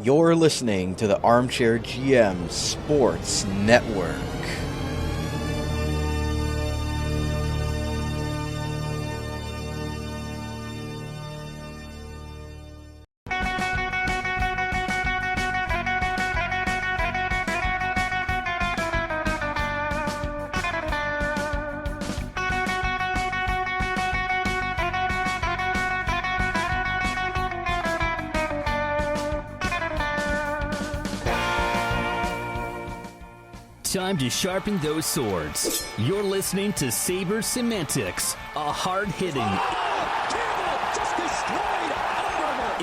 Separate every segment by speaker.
Speaker 1: You're listening to the Armchair GM Sports Network.
Speaker 2: Time to sharpen those swords. You're listening to Sabres Semantics, a hard-hitting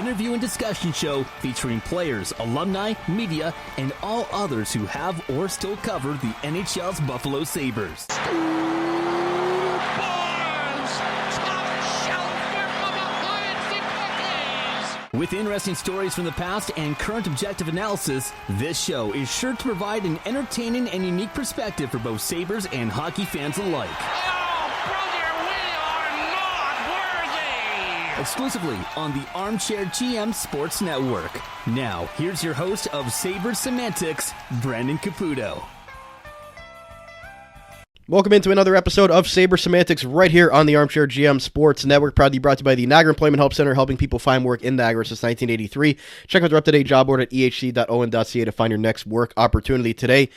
Speaker 2: interview and discussion show featuring players, alumni, media, and all others who have or still cover the NHL's Buffalo Sabres. With interesting stories from the past and current objective analysis, this show is sure to provide an entertaining and unique perspective for both Sabres and hockey fans alike.
Speaker 3: Oh, brother, we are not worthy!
Speaker 2: Exclusively on the Armchair GM Sports Network. Now, here's your host of Sabres Semantics, Brandon Caputo.
Speaker 1: Welcome into another episode of Sabres Semantics right here on the Armchair GM Sports Network, proudly brought to you by the Niagara Employment Help Centre, helping people find work in Niagara since 1983. Check out their up-to-date job board at ehc.on.ca to find your next work opportunity today.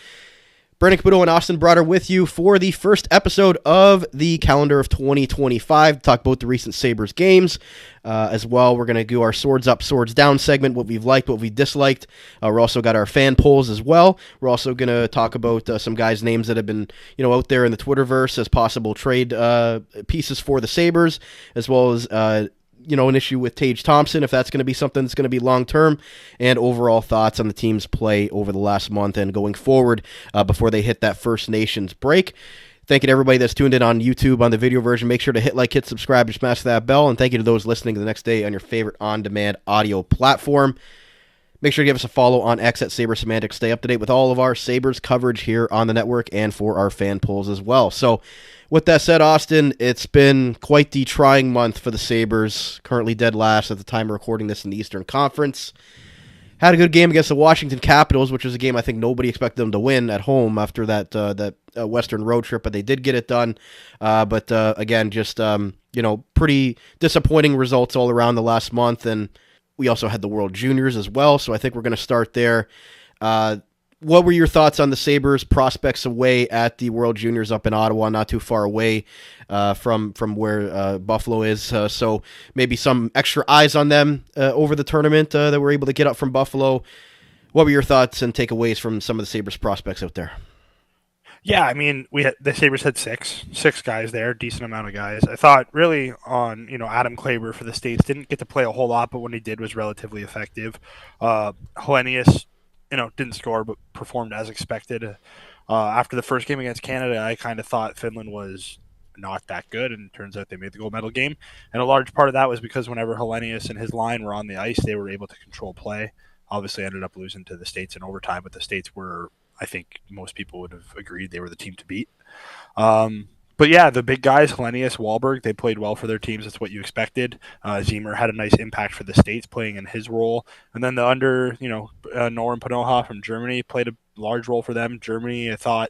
Speaker 1: Brandon Caputo and Austin Broad are with you for the first episode of the calendar of 2025. Talk about the recent Sabres games. As well, we're going to do our Swords Up, Swords Down segment, what we've liked, what we disliked. We're also got our fan polls as well. We're also going to talk about some guys' names that have been out there in the Twitterverse as possible trade pieces for the Sabres, as well as an issue with Tage Thompson, if that's going to be something that's going to be long-term, and overall thoughts on the team's play over the last month and going forward before they hit that First Nations break. Thank you to everybody that's tuned in on YouTube on the video version. Make sure to hit like, hit subscribe, and smash that bell. And thank you to those listening the next day on your favorite on-demand audio platform. Make sure to give us a follow on X at Sabres Semantics. Stay up to date with all of our Sabres coverage here on the network and for our fan polls as well. So with that said, Austin, it's been quite the trying month for the Sabres. Currently dead last at the time of recording this in the Eastern Conference. Had a good game against the Washington Capitals, which was a game I think nobody expected them to win at home after that Western road trip, but they did get it done. But again, just pretty disappointing results all around the last month, and we also had the World Juniors as well, so I think we're going to start there. What were your thoughts on the Sabres' prospects away at the World Juniors up in Ottawa, not too far away from where Buffalo is? So maybe some extra eyes on them over the tournament that were able to get up from Buffalo. What were your thoughts and takeaways from some of the Sabres prospects out there?
Speaker 4: Yeah, I mean, the Sabres had six guys there, decent amount of guys. I thought really on, Adam Kleber for the States didn't get to play a whole lot, but when he did was relatively effective. Helenius, didn't score but performed as expected. After the first game against Canada, I kind of thought Finland was not that good, and it turns out they made the gold medal game. And a large part of that was because whenever Helenius and his line were on the ice, they were able to control play. Obviously ended up losing to the States in overtime, but the States were, I think most people would have agreed they were the team to beat. But yeah, the big guys, Helenius, Wahlberg, they played well for their teams. That's what you expected. Ziemer had a nice impact for the States playing in his role. And then Noren Panoha from Germany played a large role for them. Germany, I thought,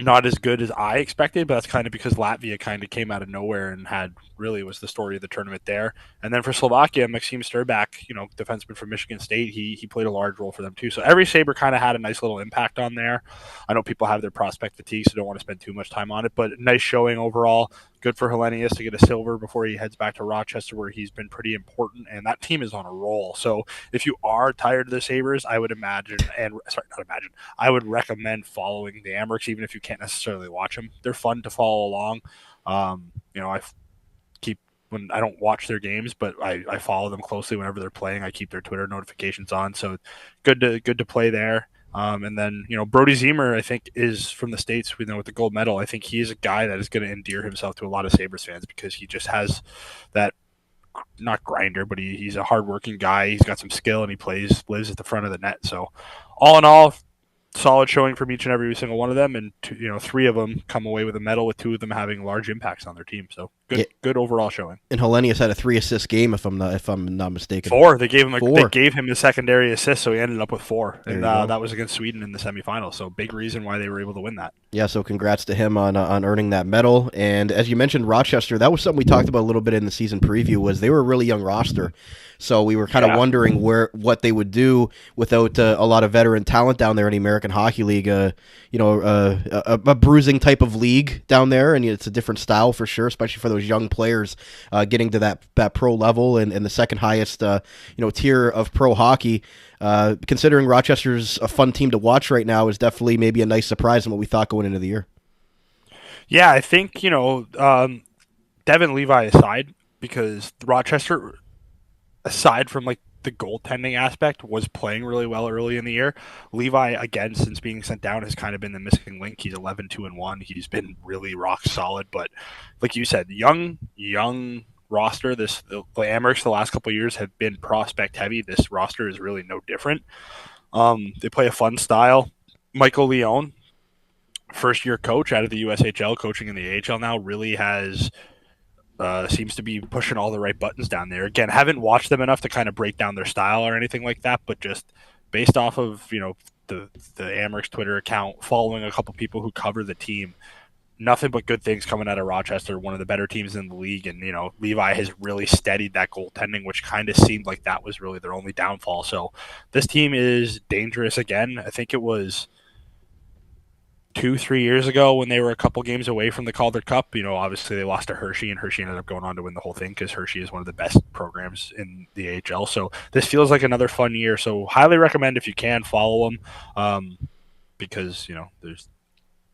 Speaker 4: not as good as I expected, but that's kind of because Latvia kind of came out of nowhere and was the story of the tournament there. And then for Slovakia, Maxim Sturbak, defenseman from Michigan State, he played a large role for them too. So every Sabre kind of had a nice little impact on there. I know people have their prospect fatigue, so don't want to spend too much time on it, but nice showing overall. Good for Helenius to get a silver before he heads back to Rochester, where he's been pretty important, and that team is on a roll. So if you are tired of the Sabres, I would I would recommend following the Amerks, even if you can't necessarily watch them. They're fun to follow along. When I don't watch their games, but I follow them closely whenever they're playing. I keep their Twitter notifications on, so good to play there. And then, Brody Ziemer, I think, is from the States, with the gold medal. I think he's a guy that is going to endear himself to a lot of Sabres fans because he just has that, not grinder, but he's a hardworking guy. He's got some skill, and he lives at the front of the net. So all in all, solid showing from each and every single one of them. And, three of them come away with a medal, with two of them having large impacts on their team. So Good overall showing.
Speaker 1: And Hellenius had a 3-assist game, if I'm not mistaken.
Speaker 4: 4. They gave him
Speaker 1: Four.
Speaker 4: They gave him a secondary assist, so he ended up with 4,
Speaker 1: There
Speaker 4: and
Speaker 1: you go.
Speaker 4: that was against Sweden in the semifinals. So big reason why they were able to win that.
Speaker 1: Yeah, so congrats to him on earning that medal. And as you mentioned, Rochester, that was something we talked about a little bit in the season preview. Was they were a really young roster, so we were kind of wondering what they would do without a lot of veteran talent down there in the American Hockey League. A bruising type of league down there, and it's a different style for sure, especially for those young players getting to that pro level and the second highest tier of pro hockey. Considering Rochester's a fun team to watch right now, is definitely maybe a nice surprise in what we thought going into the year.
Speaker 4: Yeah, I think Devin Levi aside, because Rochester, aside from like the goaltending aspect, was playing really well early in the year. Levi, again, since being sent down, has kind of been the missing link. He's 11-2-1. He's been really rock solid, but like you said, young roster. The Amherst the last couple of years have been prospect heavy. This roster is really no different. They play a fun style. Michael Leone, first year coach out of the USHL, coaching in the AHL now, really has seems to be pushing all the right buttons down there. Again, haven't watched them enough to kind of break down their style or anything like that, but just based off of the Amherst Twitter account, following a couple people who cover the team, nothing but good things coming out of Rochester, one of the better teams in the league. And, Levi has really steadied that goaltending, which kind of seemed like that was really their only downfall. So this team is dangerous again. I think it was 2-3 years ago when they were a couple games away from the Calder Cup. Obviously they lost to Hershey, and Hershey ended up going on to win the whole thing because Hershey is one of the best programs in the AHL. So this feels like another fun year. So highly recommend, if you can, follow them because, there's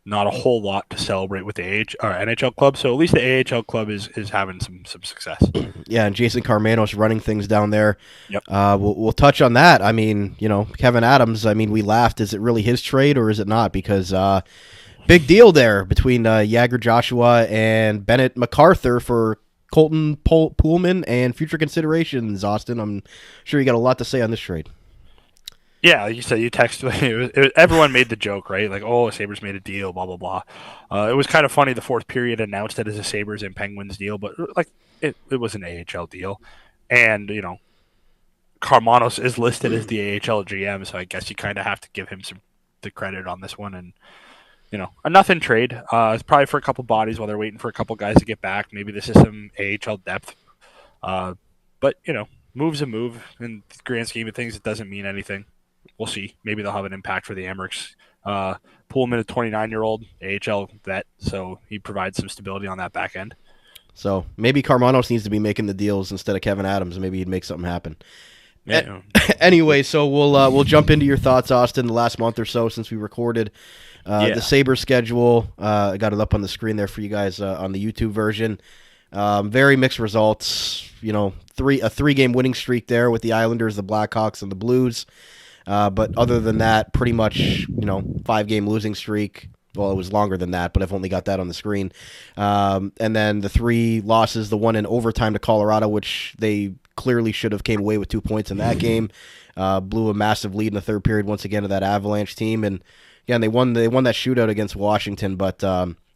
Speaker 4: not a whole lot to celebrate with the NHL club, so at least the AHL club is having some success.
Speaker 1: Yeah, and Jason Carmanos running things down there.
Speaker 4: Yep.
Speaker 1: We'll touch on that. I mean, Kevin Adams, we laughed. Is it really his trade or is it not? Because big deal there between Jagger Joshua and Bennett MacArthur for Colton Poolman and future considerations. Austin, I'm sure you got a lot to say on this trade.
Speaker 4: Yeah, like you said, you texted. Everyone made the joke, right? Like, oh, Sabres made a deal, blah, blah, blah. It was kind of funny. The fourth period announced it as a Sabres and Penguins deal, but it was an AHL deal. And, Carmanos is listed as the AHL GM, so I guess you kind of have to give him the credit on this one. And, a nothing trade. It's probably for a couple bodies while they're waiting for a couple guys to get back. Maybe this is some AHL depth. But, move's a move. In the grand scheme of things, it doesn't mean anything. We'll see. Maybe they'll have an impact for the Amherst. Pullman, a 29-year-old AHL vet, so he provides some stability on that back end.
Speaker 1: So maybe Carmanos needs to be making the deals instead of Kevin Adams, and maybe he'd make something happen.
Speaker 4: Yeah.
Speaker 1: Anyway, so we'll jump into your thoughts, Austin. The last month or so since we recorded the Sabres schedule, I got it up on the screen there for you guys on the YouTube version. Very mixed results. A 3-game winning streak there with the Islanders, the Blackhawks, and the Blues. But other than that, pretty much, 5-game losing streak. Well, it was longer than that, but I've only got that on the screen. And then the 3 losses, the one in overtime to Colorado, which they clearly should have came away with 2 points in that game. Blew a massive lead in the third period once again to that Avalanche team. And again, they won that shootout against Washington. But,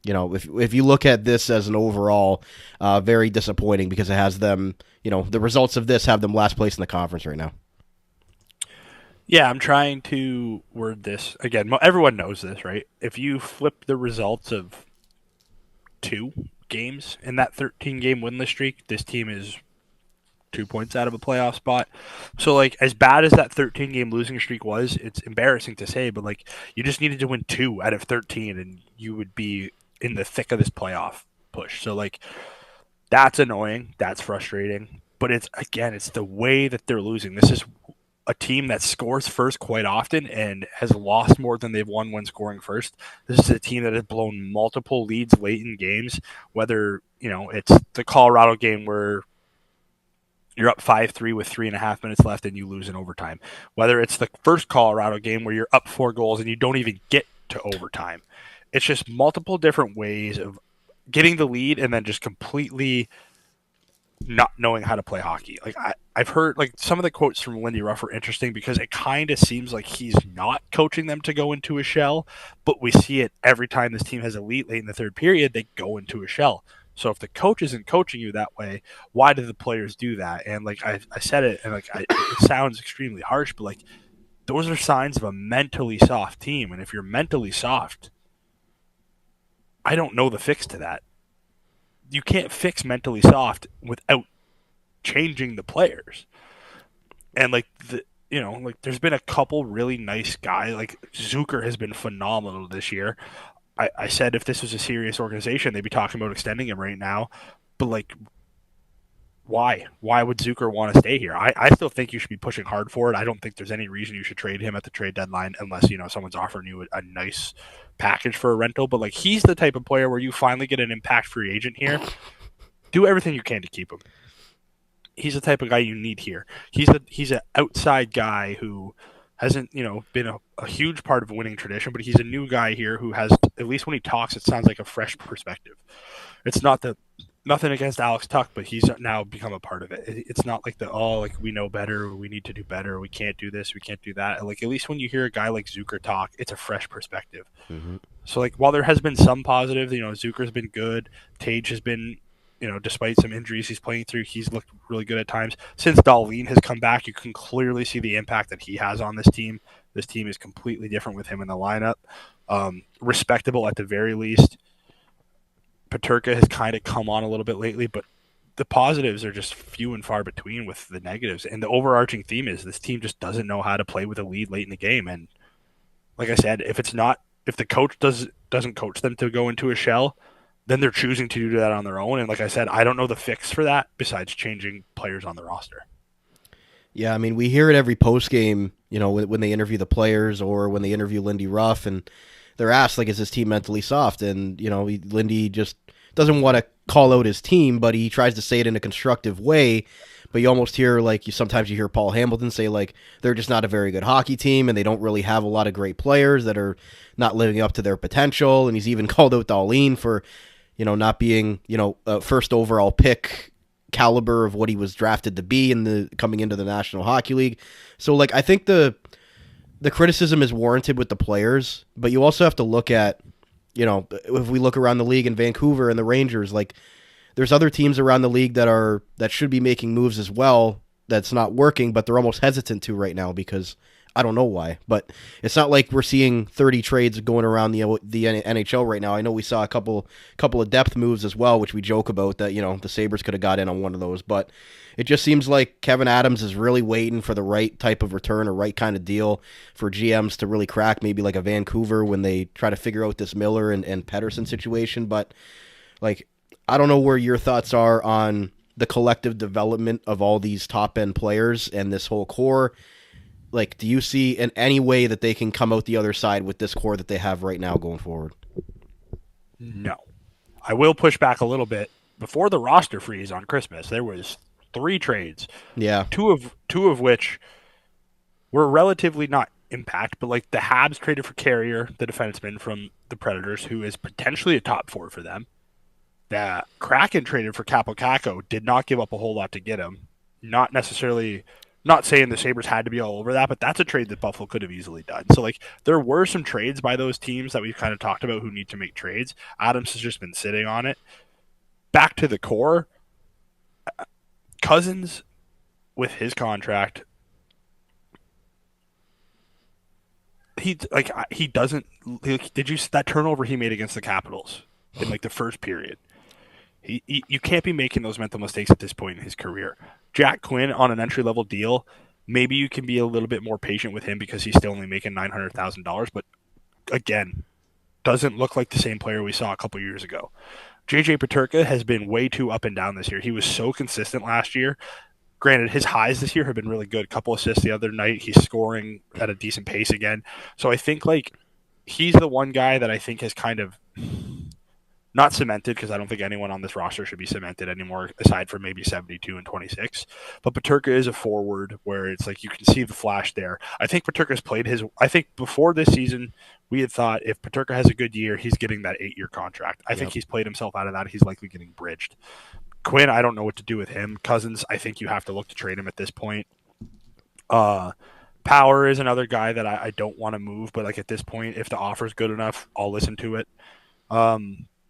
Speaker 1: if you look at this as an overall, very disappointing because it has them, the results of this have them last place in the conference right now.
Speaker 4: Yeah, I'm trying to word this. Again, everyone knows this, right? If you flip the results of 2 games in that 13-game winless streak, this team is 2 points out of a playoff spot. So, as bad as that 13-game losing streak was, it's embarrassing to say, but, you just needed to win 2 out of 13, and you would be in the thick of this playoff push. So, that's annoying. That's frustrating. But it's the way that they're losing. This is a team that scores first quite often and has lost more than they've won when scoring first. This is a team that has blown multiple leads late in games, whether, it's the Colorado game where you're up 5-3 with 3.5 minutes left and you lose in overtime. Whether it's the first Colorado game where you're up 4 goals and you don't even get to overtime. It's just multiple different ways of getting the lead and then just completely not knowing how to play hockey. I've heard some of the quotes from Lindy Ruff are interesting because it kind of seems like he's not coaching them to go into a shell, but we see it every time this team has a lead late in the third period, they go into a shell. So if the coach isn't coaching you that way, why do the players do that? And like I said it, and like it sounds extremely harsh, but like those are signs of a mentally soft team. And if you're mentally soft, I don't know the fix to that. You can't fix mentally soft without changing the players. And like there's been a couple really nice guys. Like Zucker has been phenomenal this year. I said if this was a serious organization, they'd be talking about extending him right now. But like, why? Why would Zucker want to stay here? I still think you should be pushing hard for it. I don't think there's any reason you should trade him at the trade deadline unless someone's offering you a nice package for a rental. But like, he's the type of player where you finally get an impact free agent here. Do everything you can to keep him. He's the type of guy you need here. He's an outside guy who hasn't been a huge part of a winning tradition, but he's a new guy here who has, at least when he talks, it sounds like a fresh perspective. It's not nothing against Alex Tuck, but he's now become a part of it. It's not like we know better, we need to do better, we can't do this, we can't do that. Like, at least when you hear a guy like Zucker talk, it's a fresh perspective. Mm-hmm. So like, while there has been some positive, Zucker's been good. Tage has been, despite some injuries he's playing through, he's looked really good at times. Since Dahlin has come back, you can clearly see the impact that he has on this team. This team is completely different with him in the lineup. Respectable at the very least. Peterka has kind of come on a little bit lately, but the positives are just few and far between with the negatives. And the overarching theme is this team just doesn't know how to play with a lead late in the game. And like I said, if the coach doesn't coach them to go into a shell, then they're choosing to do that on their own. And like I said, I don't know the fix for that besides changing players on the roster.
Speaker 1: Yeah, I mean, we hear it every post game, when they interview the players or when they interview Lindy Ruff, and they're asked, like, is this team mentally soft? And, Lindy just doesn't want to call out his team, but he tries to say it in a constructive way. But you almost hear, like, sometimes you hear Paul Hamilton say, like, they're just not a very good hockey team and they don't really have a lot of great players that are not living up to their potential. And he's even called out Dahlin for, not being, a first overall pick caliber of what he was drafted to be coming into the National Hockey League. So, like, I think the criticism is warranted with the players, but you also have to look at, if we look around the league in Vancouver and the Rangers, like, there's other teams around the league that should be making moves as well that's not working, but they're almost hesitant to right now because I don't know why. But it's not like we're seeing 30 trades going around the NHL right now. I know we saw a couple of depth moves as well, which we joke about that, the Sabres could have got in on one of those, but it just seems like Kevin Adams is really waiting for the right type of return or right kind of deal for GMs to really crack, maybe like a Vancouver when they try to figure out this Miller and Pettersson situation. But like, I don't know where your thoughts are on the collective development of all these top-end players and this whole core. Like, do you see in any way that they can come out the other side with this core that they have right now going forward?
Speaker 4: No. I will push back a little bit. Before the roster freeze on Christmas, there was 3 trades.
Speaker 1: Yeah.
Speaker 4: Two of which were relatively not impact, but like the Habs traded for Carrier, the defenseman from the Predators, who is potentially a top 4 for them. The Kraken traded for Caputo, did not give up a whole lot to get him. Not saying the Sabres had to be all over that, but that's a trade that Buffalo could have easily done. So, like, there were some trades by those teams that we've kind of talked about who need to make trades. Adams has just been sitting on it. Back to the core, Cousins, with his contract, did you see that turnover he made against the Capitals in, like, the first period? You can't be making those mental mistakes at this point in his career. Jack Quinn on an entry-level deal, maybe you can be a little bit more patient with him because he's still only making $900,000, but again, doesn't look like the same player we saw a couple years ago. JJ Peterka has been way too up and down this year. He was so consistent last year. Granted, his highs this year have been really good. A couple assists the other night. He's scoring at a decent pace again. So I think, like, he's the one guy that I think has kind of not cemented, because I don't think anyone on this roster should be cemented anymore, aside from maybe 72 and 26. But Peterka is a forward where it's like you can see the flash there. I think Peterka's played I think before this season, we had thought if Peterka has a good year, he's getting that 8-year contract. I think he's played himself out of that. He's likely getting bridged. Quinn, I don't know what to do with him. Cousins, I think you have to look to trade him at this point. Power is another guy that I don't want to move, but like at this point, if the offer's good enough, I'll listen to it.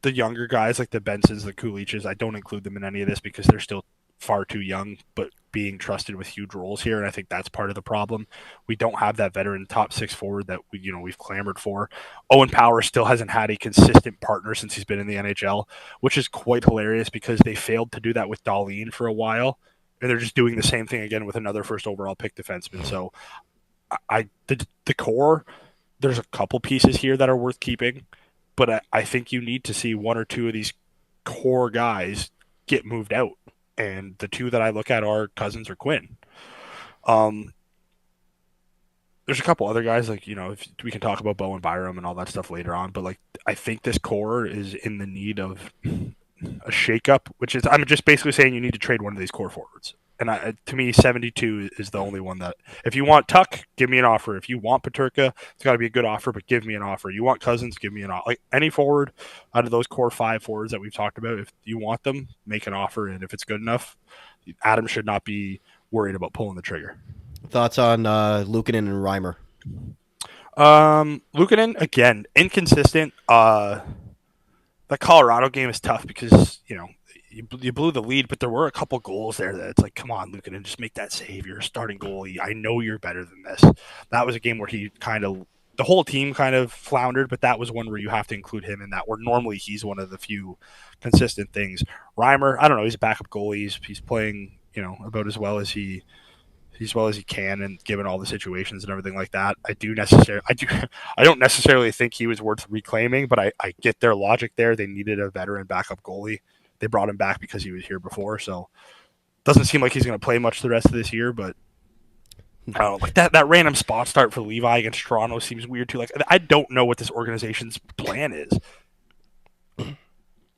Speaker 4: The the younger guys like the Bensons, the Kuliches, I don't include them in any of this because they're still far too young, but being trusted with huge roles here, and I think that's part of the problem. We don't have that veteran top six forward that we've clamored for. Owen Power still hasn't had a consistent partner since he's been in the NHL, which is quite hilarious because they failed to do that with Dahlin for a while, and they're just doing the same thing again with another first overall pick defenseman. So the core, there's a couple pieces here that are worth keeping, but I think you need to see one or two of these core guys get moved out. And the two that I look at are Cousins or Quinn. There's a couple other guys, like, if we can talk about Bo and Byram and all that stuff later on, but like I think this core is in the need of a shakeup, which is, I'm just basically saying you need to trade one of these core forwards. And to me, 72 is the only one that, if you want Tuck, give me an offer. If you want Peterka, it's got to be a good offer, but give me an offer. You want Cousins, give me an offer. Like any forward out of those core 5 forwards that we've talked about, if you want them, make an offer. And if it's good enough, Adam should not be worried about pulling the trigger.
Speaker 1: Thoughts on Luukkonen and Reimer?
Speaker 4: Luukkonen, again, inconsistent. The Colorado game is tough because, you blew the lead, but there were a couple goals there that it's like, come on, Luukkonen, just make that save. You're a starting goalie. I know you're better than this. That was a game where the whole team kind of floundered, but that was one where you have to include him in that, where normally he's one of the few consistent things. Reimer, I don't know, he's a backup goalie. He's playing, about as well as he can, and given all the situations and everything like that. I don't necessarily think he was worth reclaiming, but I get their logic there. They needed a veteran backup goalie. They brought him back because he was here before, so doesn't seem like he's going to play much the rest of this year. But I don't know, like that random spot start for Levi against Toronto seems weird too. Like, I don't know what this organization's plan is,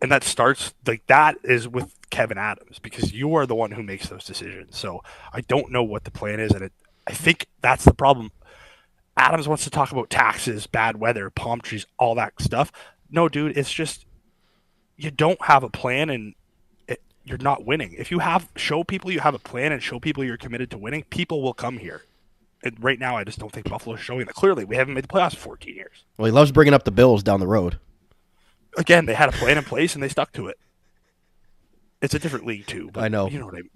Speaker 4: and that is with Kevin Adams, because you are the one who makes those decisions. So I don't know what the plan is, and I think that's the problem. Adams wants to talk about taxes, bad weather, palm trees, all that stuff. No, dude, it's just, you don't have a plan and you're not winning. If you show people you have a plan and show people you're committed to winning, people will come here. And right now, I just don't think Buffalo's showing that. Clearly, we haven't made the playoffs in 14 years.
Speaker 1: Well, he loves bringing up the Bills down the road.
Speaker 4: Again, they had a plan in place and they stuck to it. It's a different league too. But
Speaker 1: I know.
Speaker 4: You know what I mean?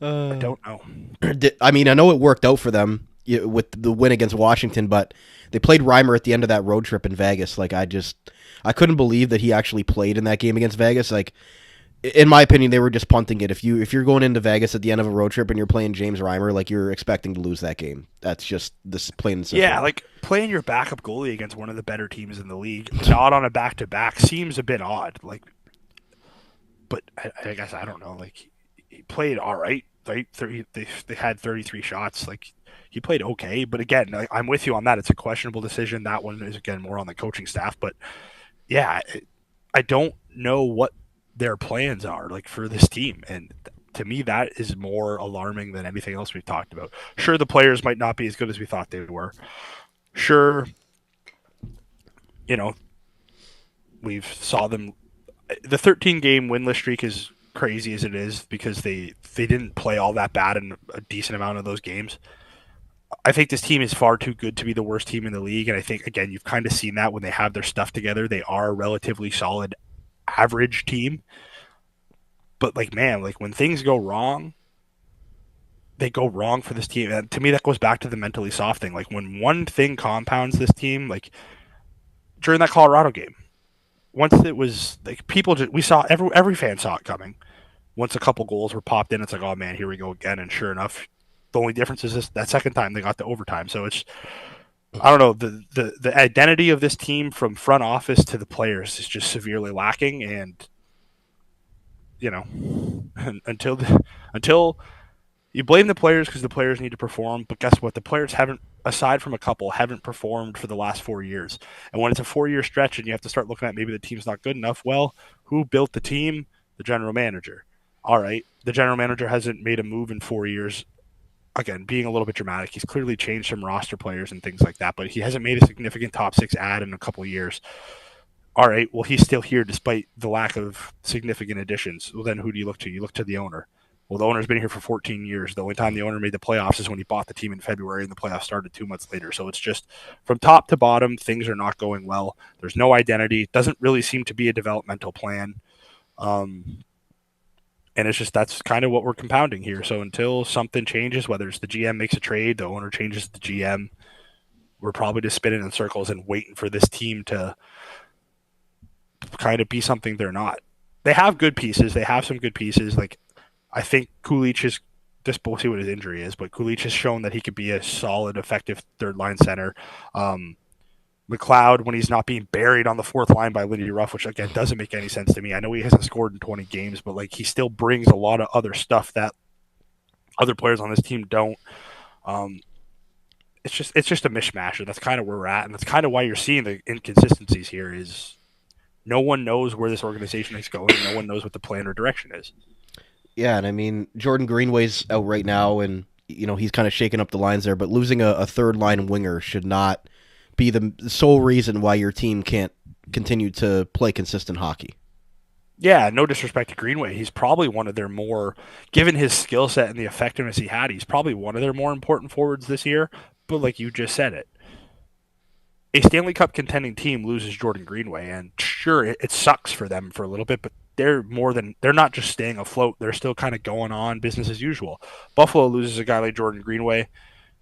Speaker 4: I don't know.
Speaker 1: I mean, I know it worked out for them with the win against Washington, but they played Reimer at the end of that road trip in Vegas. Like, I couldn't believe that he actually played in that game against Vegas. Like, in my opinion, they were just punting it. If you're going into Vegas at the end of a road trip and you're playing James Reimer, like, you're expecting to lose that game. That's just this plain and simple.
Speaker 4: Yeah, like playing your backup goalie against one of the better teams in the league, not on a back-to-back, seems a bit odd. Like, but I guess I don't know. Like, he played all right. Right, they had 33 shots. Like, he played okay, but again, I'm with you on that. It's a questionable decision. That one is, again, more on the coaching staff. But yeah, I don't know what their plans are like for this team, and to me, that is more alarming than anything else we've talked about. Sure, the players might not be as good as we thought they were. Sure, we saw them. The 13-game winless streak is crazy as it is because they didn't play all that bad in a decent amount of those games. I think this team is far too good to be the worst team in the league, and I think, again, you've kind of seen that when they have their stuff together. They are a relatively solid average team. But, like, man, like, when things go wrong, they go wrong for this team. And to me, that goes back to the mentally soft thing. Like, when one thing compounds this team, like during that Colorado game, once it was like we saw every fan saw it coming. Once a couple goals were popped in, it's like, oh man, here we go again. And sure enough, the only difference is that second time they got to overtime. So it's, I don't know, the identity of this team from front office to the players is just severely lacking. And until you blame the players because the players need to perform, but guess what? The players haven't, aside from a couple, haven't performed for the last 4 years. And when it's a 4-year stretch and you have to start looking at maybe the team's not good enough, well, who built the team? The general manager. All right, the general manager hasn't made a move in 4 years. Again, being a little bit dramatic, he's clearly changed some roster players and things like that, but he hasn't made a significant top 6 add in a couple of years. All right, well, he's still here despite the lack of significant additions. Well, then who do you look to? You look to the owner. Well, the owner's been here for 14 years. The only time the owner made the playoffs is when he bought the team in February, and the playoffs started 2 months later. So it's just from top to bottom, things are not going well. There's no identity. It doesn't really seem to be a developmental plan. And it's just that's kind of what we're compounding here. So until something changes, whether it's the GM makes a trade, the owner changes the GM, we're probably just spinning in circles and waiting for this team to kind of be something they're not. They have good pieces. They have some good pieces. Like, I think Kulich is just, we'll see what his injury is, but Kulich has shown that he could be a solid, effective third line center. McLeod, when he's not being buried on the fourth line by Lindy Ruff, which again doesn't make any sense to me. I know he hasn't scored in 20 games, but like he still brings a lot of other stuff that other players on this team don't. It's just a mishmash, and that's kind of where we're at, and that's kind of why you're seeing the inconsistencies here. Is no one knows where this organization is going. No one knows what the plan or direction is.
Speaker 1: Yeah, and I mean, Jordan Greenway's out right now, and he's kind of shaking up the lines there, but losing a third line winger should not be the sole reason why your team can't continue to play consistent hockey.
Speaker 4: Yeah, no disrespect to Greenway. He's probably one of their more, given his skill set and the effectiveness he had, he's probably one of their more important forwards this year. But like you just said it, a Stanley Cup contending team loses Jordan Greenway, and sure, it sucks for them for a little bit, but they're not just staying afloat. They're still kind of going on business as usual. Buffalo loses a guy like Jordan Greenway,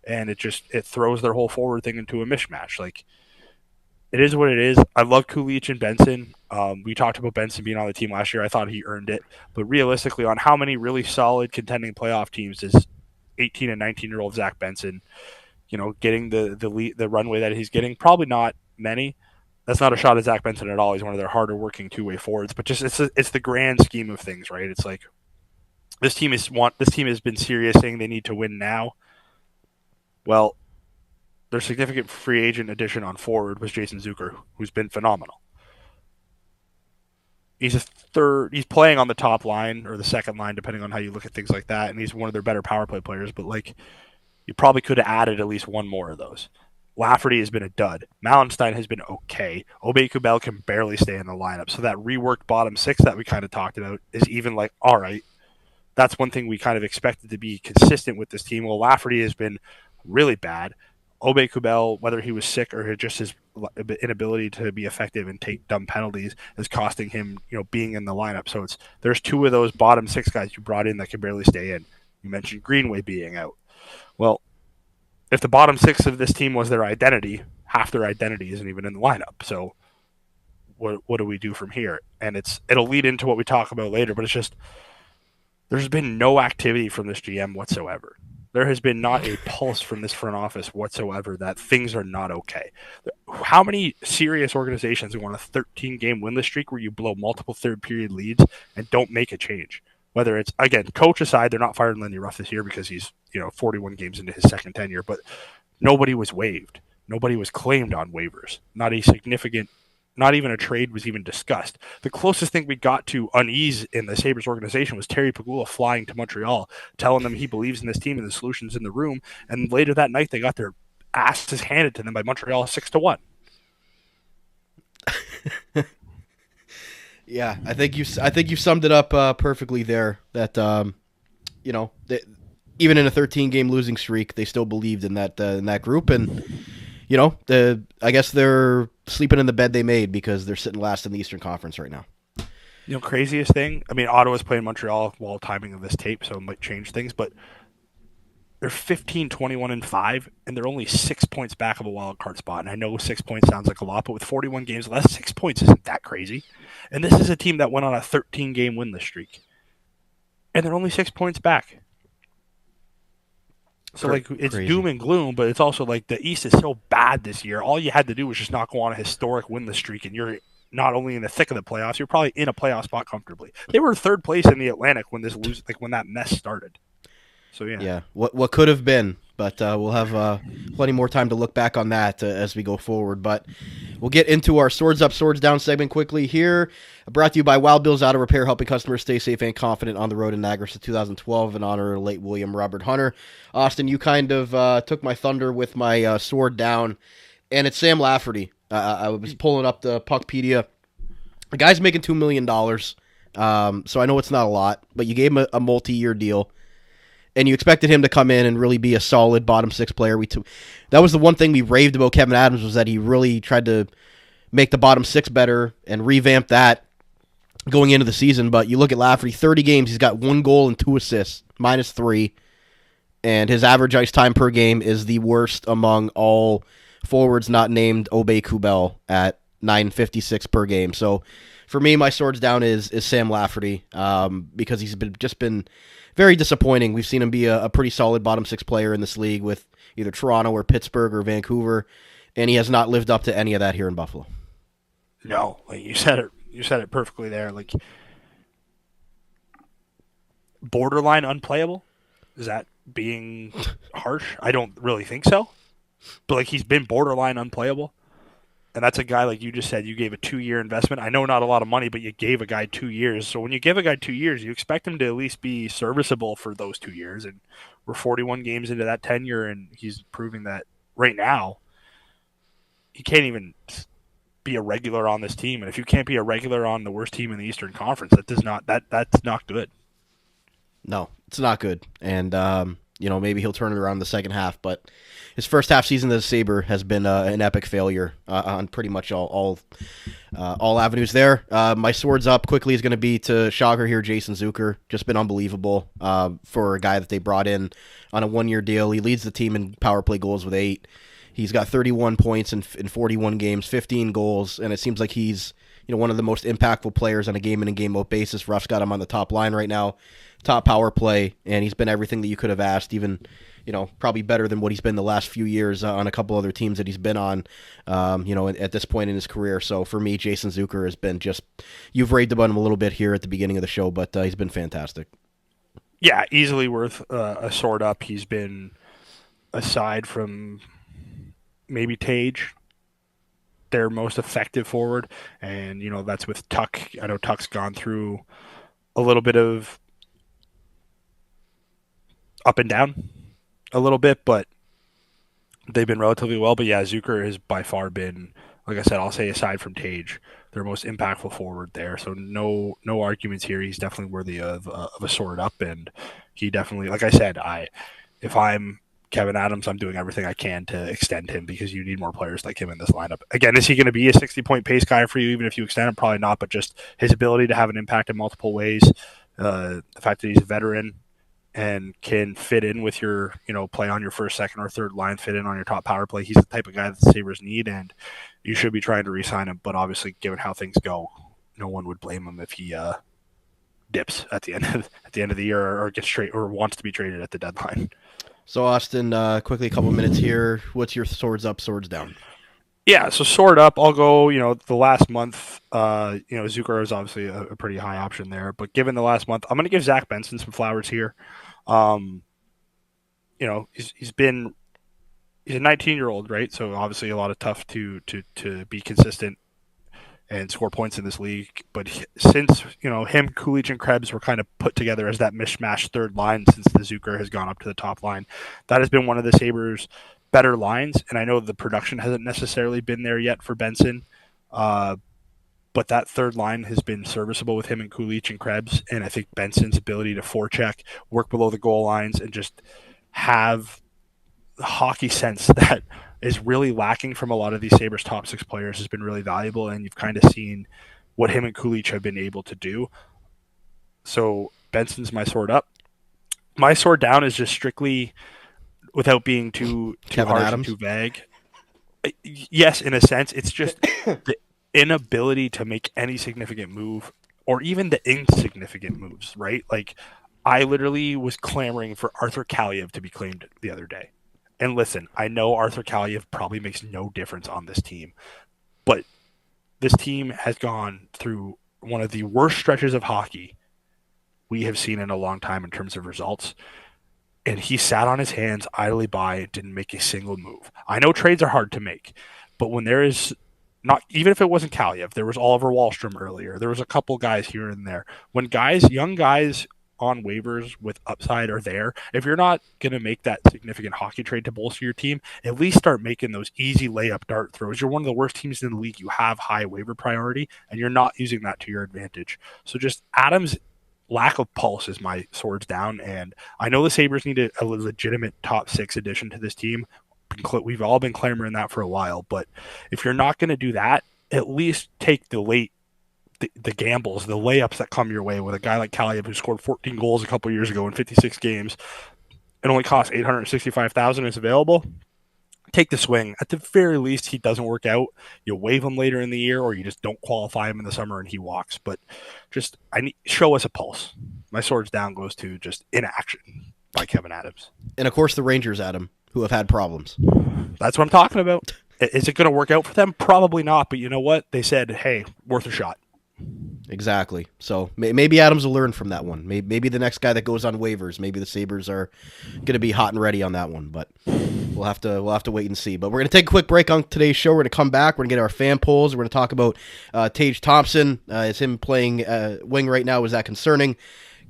Speaker 4: and it throws their whole forward thing into a mishmash. Like, it is what it is. I love Kulich and Benson. We talked about Benson being on the team last year. I thought he earned it. But realistically, on how many really solid contending playoff teams is 18 and 19-year-old Zach Benson, getting the runway that he's getting? Probably not many. That's not a shot at Zach Benson at all. He's one of their harder working two-way forwards. But just it's the grand scheme of things, right? It's like this team has been serious, saying they need to win now. Well, their significant free agent addition on forward was Jason Zucker, who's been phenomenal. He's playing on the top line or the second line, depending on how you look at things like that, and he's one of their better power play players, but like, you probably could have added at least one more of those. Lafferty has been a dud. Mallenstein has been okay. Obey-Kubel can barely stay in the lineup, so that reworked bottom six that we kind of talked about is even like, all right, that's one thing we kind of expected to be consistent with this team. Well, Lafferty has been really bad. Obey-Kubel, whether he was sick or just his inability to be effective and take dumb penalties, is costing him, being in the lineup. So there's two of those bottom six guys you brought in that can barely stay in. You mentioned Greenway being out. Well, if the bottom six of this team was their identity, half their identity isn't even in the lineup. So what do we do from here? And it'll lead into what we talk about later, but it's just there's been no activity from this GM whatsoever. There has been not a pulse from this front office whatsoever that things are not okay. How many serious organizations go on a 13-game winless streak where you blow multiple third-period leads and don't make a change? Whether it's, again, coach aside, they're not firing Lindy Ruff this year because he's 41 games into his second tenure, but nobody was waived. Nobody was claimed on waivers. Not even a trade was even discussed. The closest thing we got to unease in the Sabres organization was Terry Pegula flying to Montreal, telling them he believes in this team and the solutions in the room. And later that night, they got their asses handed to them by Montreal 6-1.
Speaker 1: Yeah, I think you summed it up perfectly there. That even in a 13-game losing streak, they still believed in that group, and I guess they're sleeping in the bed they made because they're sitting last in the Eastern Conference right now.
Speaker 4: Craziest thing, I mean, Ottawa's playing Montreal while timing of this tape, so it might change things, but they're 15, 21, and 5, and they're only 6 points back of a wild card spot. And I know 6 points sounds like a lot, but with 41 games left, 6 points isn't that crazy. And this is a team that went on a 13-game winless streak, and they're only 6 points back. So, it's crazy. Doom and gloom, but it's also like the East is so bad this year. All you had to do was just not go on a historic winless streak, and you're not only in the thick of the playoffs, you're probably in a playoff spot comfortably. They were third place in the Atlantic when when that mess started. So, yeah.
Speaker 1: Yeah, what could have been, but we'll have plenty more time to look back on that as we go forward. But we'll get into our Swords Up, Swords Down segment quickly here. Brought to you by Wild Bill's Auto Repair, helping customers stay safe and confident on the road in Niagara since 2012 in honor of late William Robert Hunter. Austin, you kind of took my thunder with my sword down, and it's Sam Lafferty. I was pulling up the Puckpedia. The guy's making $2 million. So I know it's not a lot, but you gave him a multi-year deal, and you expected him to come in and really be a solid bottom six player. That was the one thing we raved about Kevin Adams, was that he really tried to make the bottom six better and revamp that going into the season. But you look at Lafferty, 30 games, he's got 1 goal and 2 assists, -3, and his average ice time per game is the worst among all forwards not named Obey Kubel at 9.56 per game. So for me, my swords down is Sam Lafferty, because he's been very disappointing. We've seen him be a pretty solid bottom six player in this league with either Toronto or Pittsburgh or Vancouver, and he has not lived up to any of that here in Buffalo.
Speaker 4: No, like you said it perfectly there. Like, borderline unplayable? Is that being harsh? I don't really think so. But like, he's been borderline unplayable. And that's a guy, like you just said, you gave a 2-year investment. I know not a lot of money, but you gave a guy 2 years. So when you give a guy 2 years, you expect him to at least be serviceable for those 2 years. And we're 41 games into that tenure, and he's proving that right now he can't even be a regular on this team. And if you can't be a regular on the worst team in the Eastern Conference, that's not good.
Speaker 1: No, it's not good. And maybe he'll turn it around in the second half, but his first half season as a Sabre has been an epic failure on pretty much all avenues there. My swords up quickly is going to be to shocker here, Jason Zucker. Just been unbelievable for a guy that they brought in on a 1-year deal. He leads the team in power play goals with 8. He's got 31 points in 41 games, 15 goals, and it seems like he's one of the most impactful players on a game-in and game-out basis. Ruff's got him on the top line right now, top power play, and he's been everything that you could have asked, even probably better than what he's been the last few years on a couple other teams that he's been on, at this point in his career. So for me, Jason Zucker has been you've raved about him a little bit here at the beginning of the show, but he's been fantastic.
Speaker 4: Yeah, easily worth a sword up. He's been, aside from maybe Tage, their most effective forward, and that's with Tuck. I know Tuck's gone through a little bit of up and down a little bit, but they've been relatively well. But yeah, Zucker has by far been, like I said, I'll say aside from Tage, their most impactful forward there. So no arguments here. He's definitely worthy of a sword up, and he definitely, like I said, if I'm Kevin Adams, I'm doing everything I can to extend him, because you need more players like him in this lineup. Again, is he going to be a 60-point pace guy for you even if you extend him? Probably not, but just his ability to have an impact in multiple ways, the fact that he's a veteran and can fit in with your, play on your first, second, or third line, fit in on your top power play. He's the type of guy that the Sabres need, and you should be trying to re-sign him. But obviously, given how things go, no one would blame him if he dips at the end of the year, or gets traded, or wants to be traded at the deadline.
Speaker 1: So Austin, quickly, a couple minutes here. What's your swords up, swords down?
Speaker 4: Yeah, so sword up, I'll go, the last month, Zucker is obviously a pretty high option there, but given the last month, I'm going to give Zach Benson some flowers here. He's a 19-year-old, right? So obviously a lot of tough to be consistent and score points in this league. But since, him, Kulich, and Krebs were kind of put together as that mishmash third line since the Zucker has gone up to the top line, that has been one of the Sabres' better lines. And I know the production hasn't necessarily been there yet for Benson, but that third line has been serviceable with him and Kulich and Krebs. And I think Benson's ability to forecheck, work below the goal lines, and just have the hockey sense that is really lacking from a lot of these Sabres top 6 players has been really valuable. And you've kind of seen what him and Kulich have been able to do. So Benson's my sword up. My sword down is just strictly, without being too
Speaker 1: Kevin
Speaker 4: harsh
Speaker 1: Adams.
Speaker 4: and too vague. Yes, in a sense, it's just the inability to make any significant move, or even the insignificant moves, right? Like, I literally was clamoring for Arthur Kaliev to be claimed the other day. And listen, I know Arthur Kaliev probably makes no difference on this team, but this team has gone through one of the worst stretches of hockey we have seen in a long time in terms of results. And he sat on his hands idly by and didn't make a single move. I know trades are hard to make, but when there is not, even if it wasn't Kaliev, there was Oliver Wahlstrom earlier. There was a couple guys here and there. When young guys on waivers with upside are there. If you're not going to make that significant hockey trade to bolster your team, at least start making those easy layup dart throws. You're one of the worst teams in the league. You have high waiver priority, and you're not using that to your advantage. So just Adams' lack of pulse is my swords down, and I know the Sabres need a legitimate top 6 addition to this team. We've all been clamoring that for a while, but if you're not going to do that, at least take the gambles, the layups that come your way with a guy like Kaliyev who scored 14 goals a couple years ago in 56 games. It only costs $865,000. Is available. Take the swing. At the very least, he doesn't work out. You waive him later in the year, or you just don't qualify him in the summer and he walks. But just show us a pulse. My swords down goes to just inaction by Kevyn Adams.
Speaker 1: And of course the Rangers, Adam, who have had problems.
Speaker 4: That's what I'm talking about. Is it going to work out for them? Probably not. But you know what? They said, hey, worth a shot.
Speaker 1: Exactly. So maybe Adams will learn from that one. Maybe the next guy that goes on waivers, maybe the Sabres are going to be hot and ready on that one. But we'll have to wait and see. But we're going to take a quick break on today's show. We're going to come back. We're going to get our fan polls. We're going to talk about Tage Thompson. Is him playing wing right now? Is that concerning?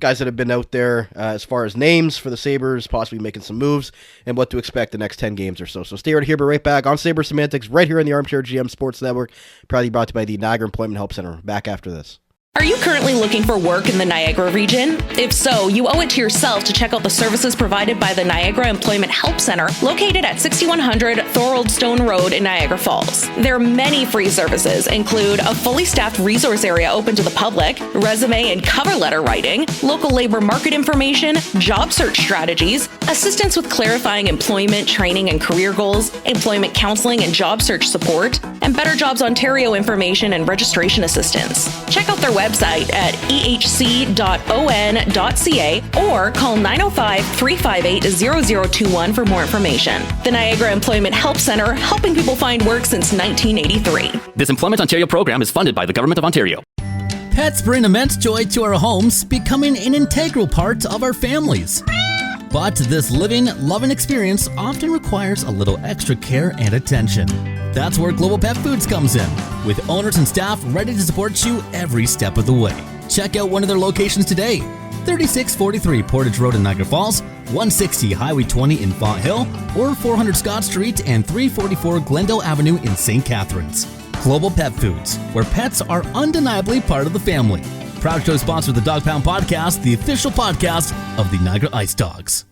Speaker 1: Guys that have been out there as far as names for the Sabres, possibly making some moves, and what to expect the next 10 games or so. So stay right here, but right back on Sabres Semantics, right here on the Armchair GM Sports Network, proudly brought to you by the Niagara Employment Help Centre. Back after this.
Speaker 5: Are you currently looking for work in the Niagara region? If so, you owe it to yourself to check out the services provided by the Niagara Employment Help Centre, located at 6100 Thorold Stone Road in Niagara Falls. Their many free services include a fully staffed resource area open to the public, resume and cover letter writing, local labor market information, job search strategies, assistance with clarifying employment, training and career goals, employment counseling and job search support, and Better Jobs Ontario information and registration assistance. Check out their website at ehc.on.ca or call 905-358-0021 for more information. The Niagara Employment Help Centre, helping people find work since 1983.
Speaker 2: This Employment Ontario program is funded by the Government of Ontario. Pets bring immense joy to our homes, becoming an integral part of our families. But this living, loving experience often requires a little extra care and attention. That's where Global Pet Foods comes in, with owners and staff ready to support you every step of the way. Check out one of their locations today: 3643 Portage Road in Niagara Falls, 160 Highway 20 in Font Hill, or 400 Scott Street and 344 Glendale Avenue in St. Catharines. Global Pet Foods, where pets are undeniably part of the family. Proud to sponsor the Dog Pound Podcast, the official podcast of the Niagara Ice Dogs.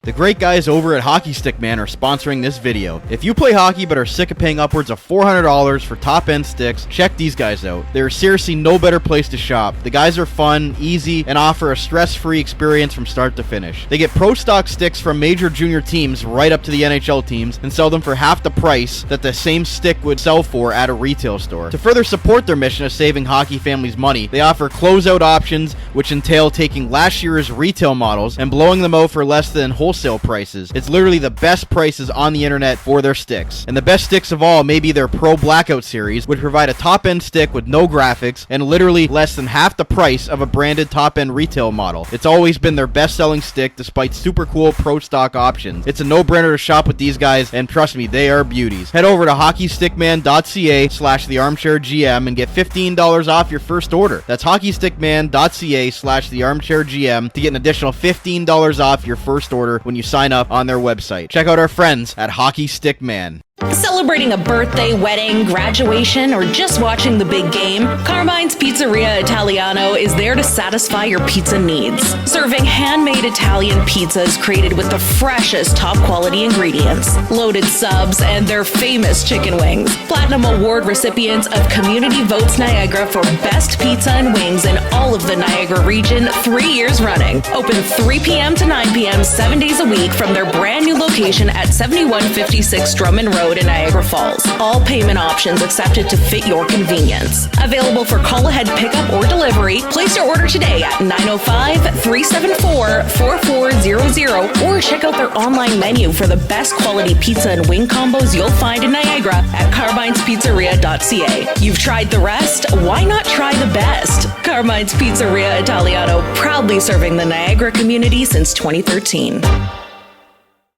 Speaker 1: The great guys over at Hockey Stick Man are sponsoring this video. If you play hockey but are sick of paying upwards of $400 for top-end sticks, check these guys out. There's seriously no better place to shop. The guys are fun, easy, and offer a stress-free experience from start to finish. They get pro stock sticks from major junior teams right up to the NHL teams and sell them for half the price that the same stick would sell for at a retail store. To further support their mission of saving hockey families money, they offer closeout options, which entail taking last year's retail models and blowing them out for less than wholesale prices. It's literally the best prices on the internet for their sticks. And the best sticks of all may be their Pro Blackout series, which provide a top-end stick with no graphics and literally less than half the price of a branded top-end retail model. It's always been their best-selling stick despite super cool pro stock options. It's a no-brainer to shop with these guys, and trust me, they are beauties. Head over to hockeystickman.ca/thearmchairgm and get $15 off your first order. That's hockeystickman.ca/thearmchairgm to get an additional $15 off your first order when you sign up on their website. Check out our friends at Hockey Stick Man.
Speaker 5: Celebrating a birthday, wedding, graduation, or just watching the big game, Carmine's Pizzeria Italiano is there to satisfy your pizza needs. Serving handmade Italian pizzas created with the freshest, top-quality ingredients, loaded subs, and their famous chicken wings. Platinum Award recipients of Community Votes Niagara for Best Pizza and Wings in all of the Niagara region 3 years running. Open 3 p.m. to 9 p.m. 7 days a week from their brand new location at 7156 Drummond Road in Niagara Falls. All payment options accepted to fit your convenience. Available for call-ahead pickup or delivery. Place your order today at 905-374-4400 or check out their online menu for the best quality pizza and wing combos you'll find in Niagara at carmine'spizzeria.ca. You've tried the rest, why not try the best? Carmine's Pizzeria Italiano, proudly serving the Niagara community since 2013.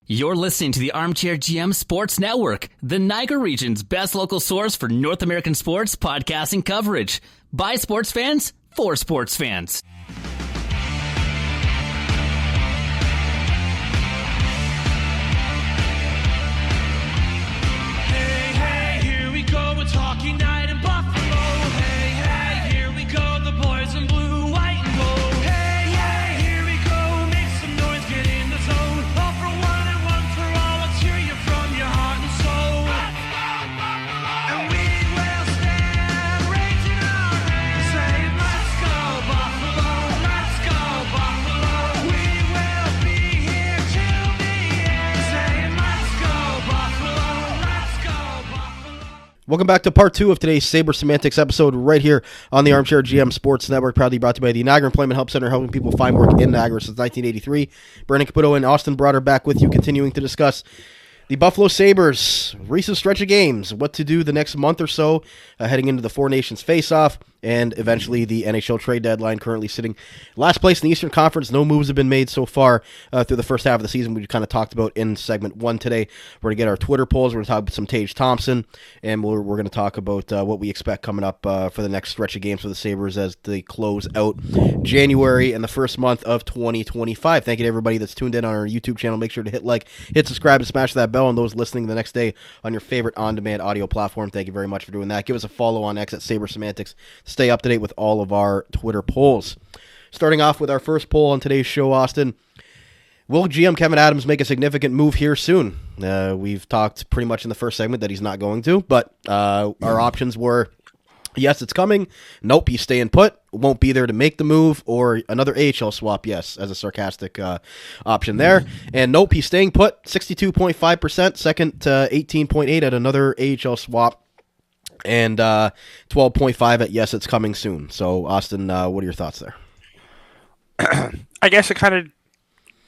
Speaker 2: You're listening to the Armchair GM Sports Network, the Niagara region's best local source for North American sports podcasting coverage. By sports fans, for sports fans.
Speaker 1: Welcome back to part 2 of today's Sabres Semantics episode right here on the Armchair GM Sports Network, proudly brought to you by the Niagara Employment Help Centre, helping people find work in Niagara since 1983. Brandon Caputo and Austin Broad are back with you, continuing to discuss the Buffalo Sabres' recent stretch of games, what to do the next month or so, heading into the Four Nations face-off, and eventually the NHL trade deadline, currently sitting last place in the Eastern Conference. No moves have been made so far through the first half of the season. We kind of talked about in segment 1 today. We're going to get our Twitter polls. We're going to talk about some Tage Thompson, and we're going to talk about what we expect coming up for the next stretch of games for the Sabres as they close out January and the first month of 2025. Thank you to everybody that's tuned in on our YouTube channel. Make sure to hit like, hit subscribe, and smash that bell, and those listening the next day on your favorite on-demand audio platform. Thank you very much for doing that. Give us a follow on X at Sabres Semantics. Stay up to date with all of our Twitter polls. Starting off with our first poll on today's show, Austin. Will GM Kevin Adams make a significant move here soon? We've talked pretty much in the first segment that he's not going to, but our options were, yes, it's coming. Nope, he's staying put. Won't be there to make the move. Or another AHL swap, yes, as a sarcastic option there. And nope, he's staying put. 62.5%. Second to 18.8 at another AHL swap. And 12.5 at yes, it's coming soon. So, Austin, what are your thoughts there?
Speaker 4: I guess it kind of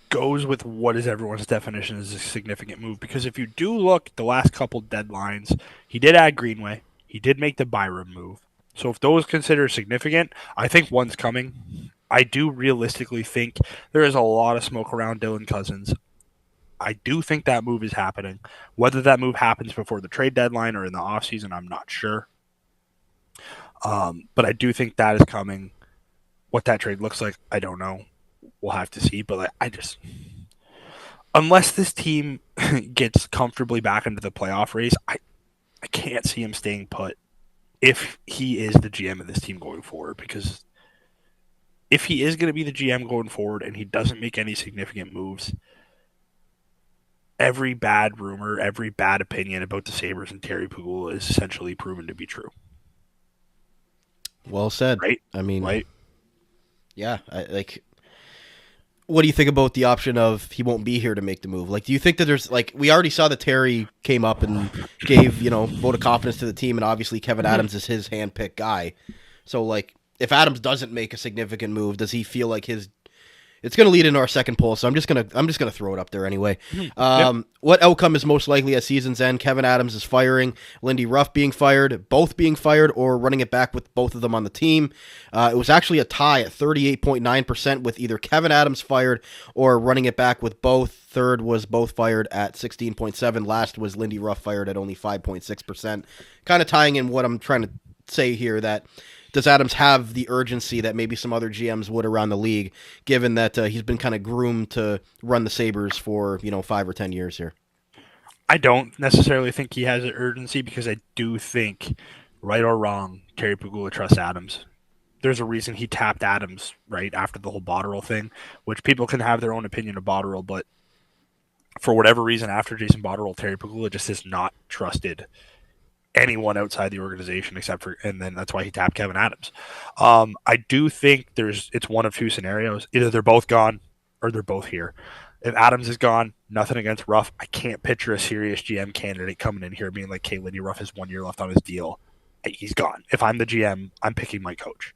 Speaker 4: goes with what is everyone's definition as a significant move. Because if you do look at the last couple deadlines, he did add Greenway. He did make the Byram move. So if those consider significant, I think one's coming. I do realistically think there is a lot of smoke around Dylan Cousins. I do think that move is happening. Whether that move happens before the trade deadline or in the offseason, I'm not sure. But I do think that is coming. What that trade looks like, I don't know. We'll have to see. But I just... Unless this team gets comfortably back into the playoff race, I can't see him staying put if he is the GM of this team going forward. Because if he is going to be the GM going forward and he doesn't make any significant moves, every bad rumor, every bad opinion about the Sabres and Terry Pagula is essentially proven to be true.
Speaker 1: Well said.
Speaker 4: Right?
Speaker 1: I mean,
Speaker 4: right?
Speaker 1: Yeah, what do you think about the option of he won't be here to make the move? Like, do you think that there's, like, we already saw that Terry came up and gave, vote of confidence to the team, and obviously Kevin Adams is his handpicked guy. So, like, if Adams doesn't make a significant move, does he feel like it's going to lead into our second poll, so I'm just gonna throw it up there anyway. What outcome is most likely at season's end? Kevin Adams is firing, Lindy Ruff being fired, both being fired, or running it back with both of them on the team. It was actually a tie at 38.9% with either Kevin Adams fired or running it back with both. Third was both fired at 16.7%. Last was Lindy Ruff fired at only 5.6%. Kind of tying in what I'm trying to say here, that does Adams have the urgency that maybe some other GMs would around the league, given that he's been kind of groomed to run the Sabres for 5 or 10 years here?
Speaker 4: I don't necessarily think he has an urgency, because I do think, right or wrong, Terry Pagula trusts Adams. There's a reason he tapped Adams right after the whole Botterill thing, which people can have their own opinion of Botterill, but for whatever reason, after Jason Botterill, Terry Pagula just is not trusted anyone outside the organization except for, and then that's why he tapped Kevin Adams. I do think it's one of two scenarios. Either they're both gone or they're both here. If Adams is gone, nothing against Ruff, I can't picture a serious GM candidate coming in here being like, hey, Lindy Ruff has 1 year left on his deal. He's gone. If I'm the GM, I'm picking my coach.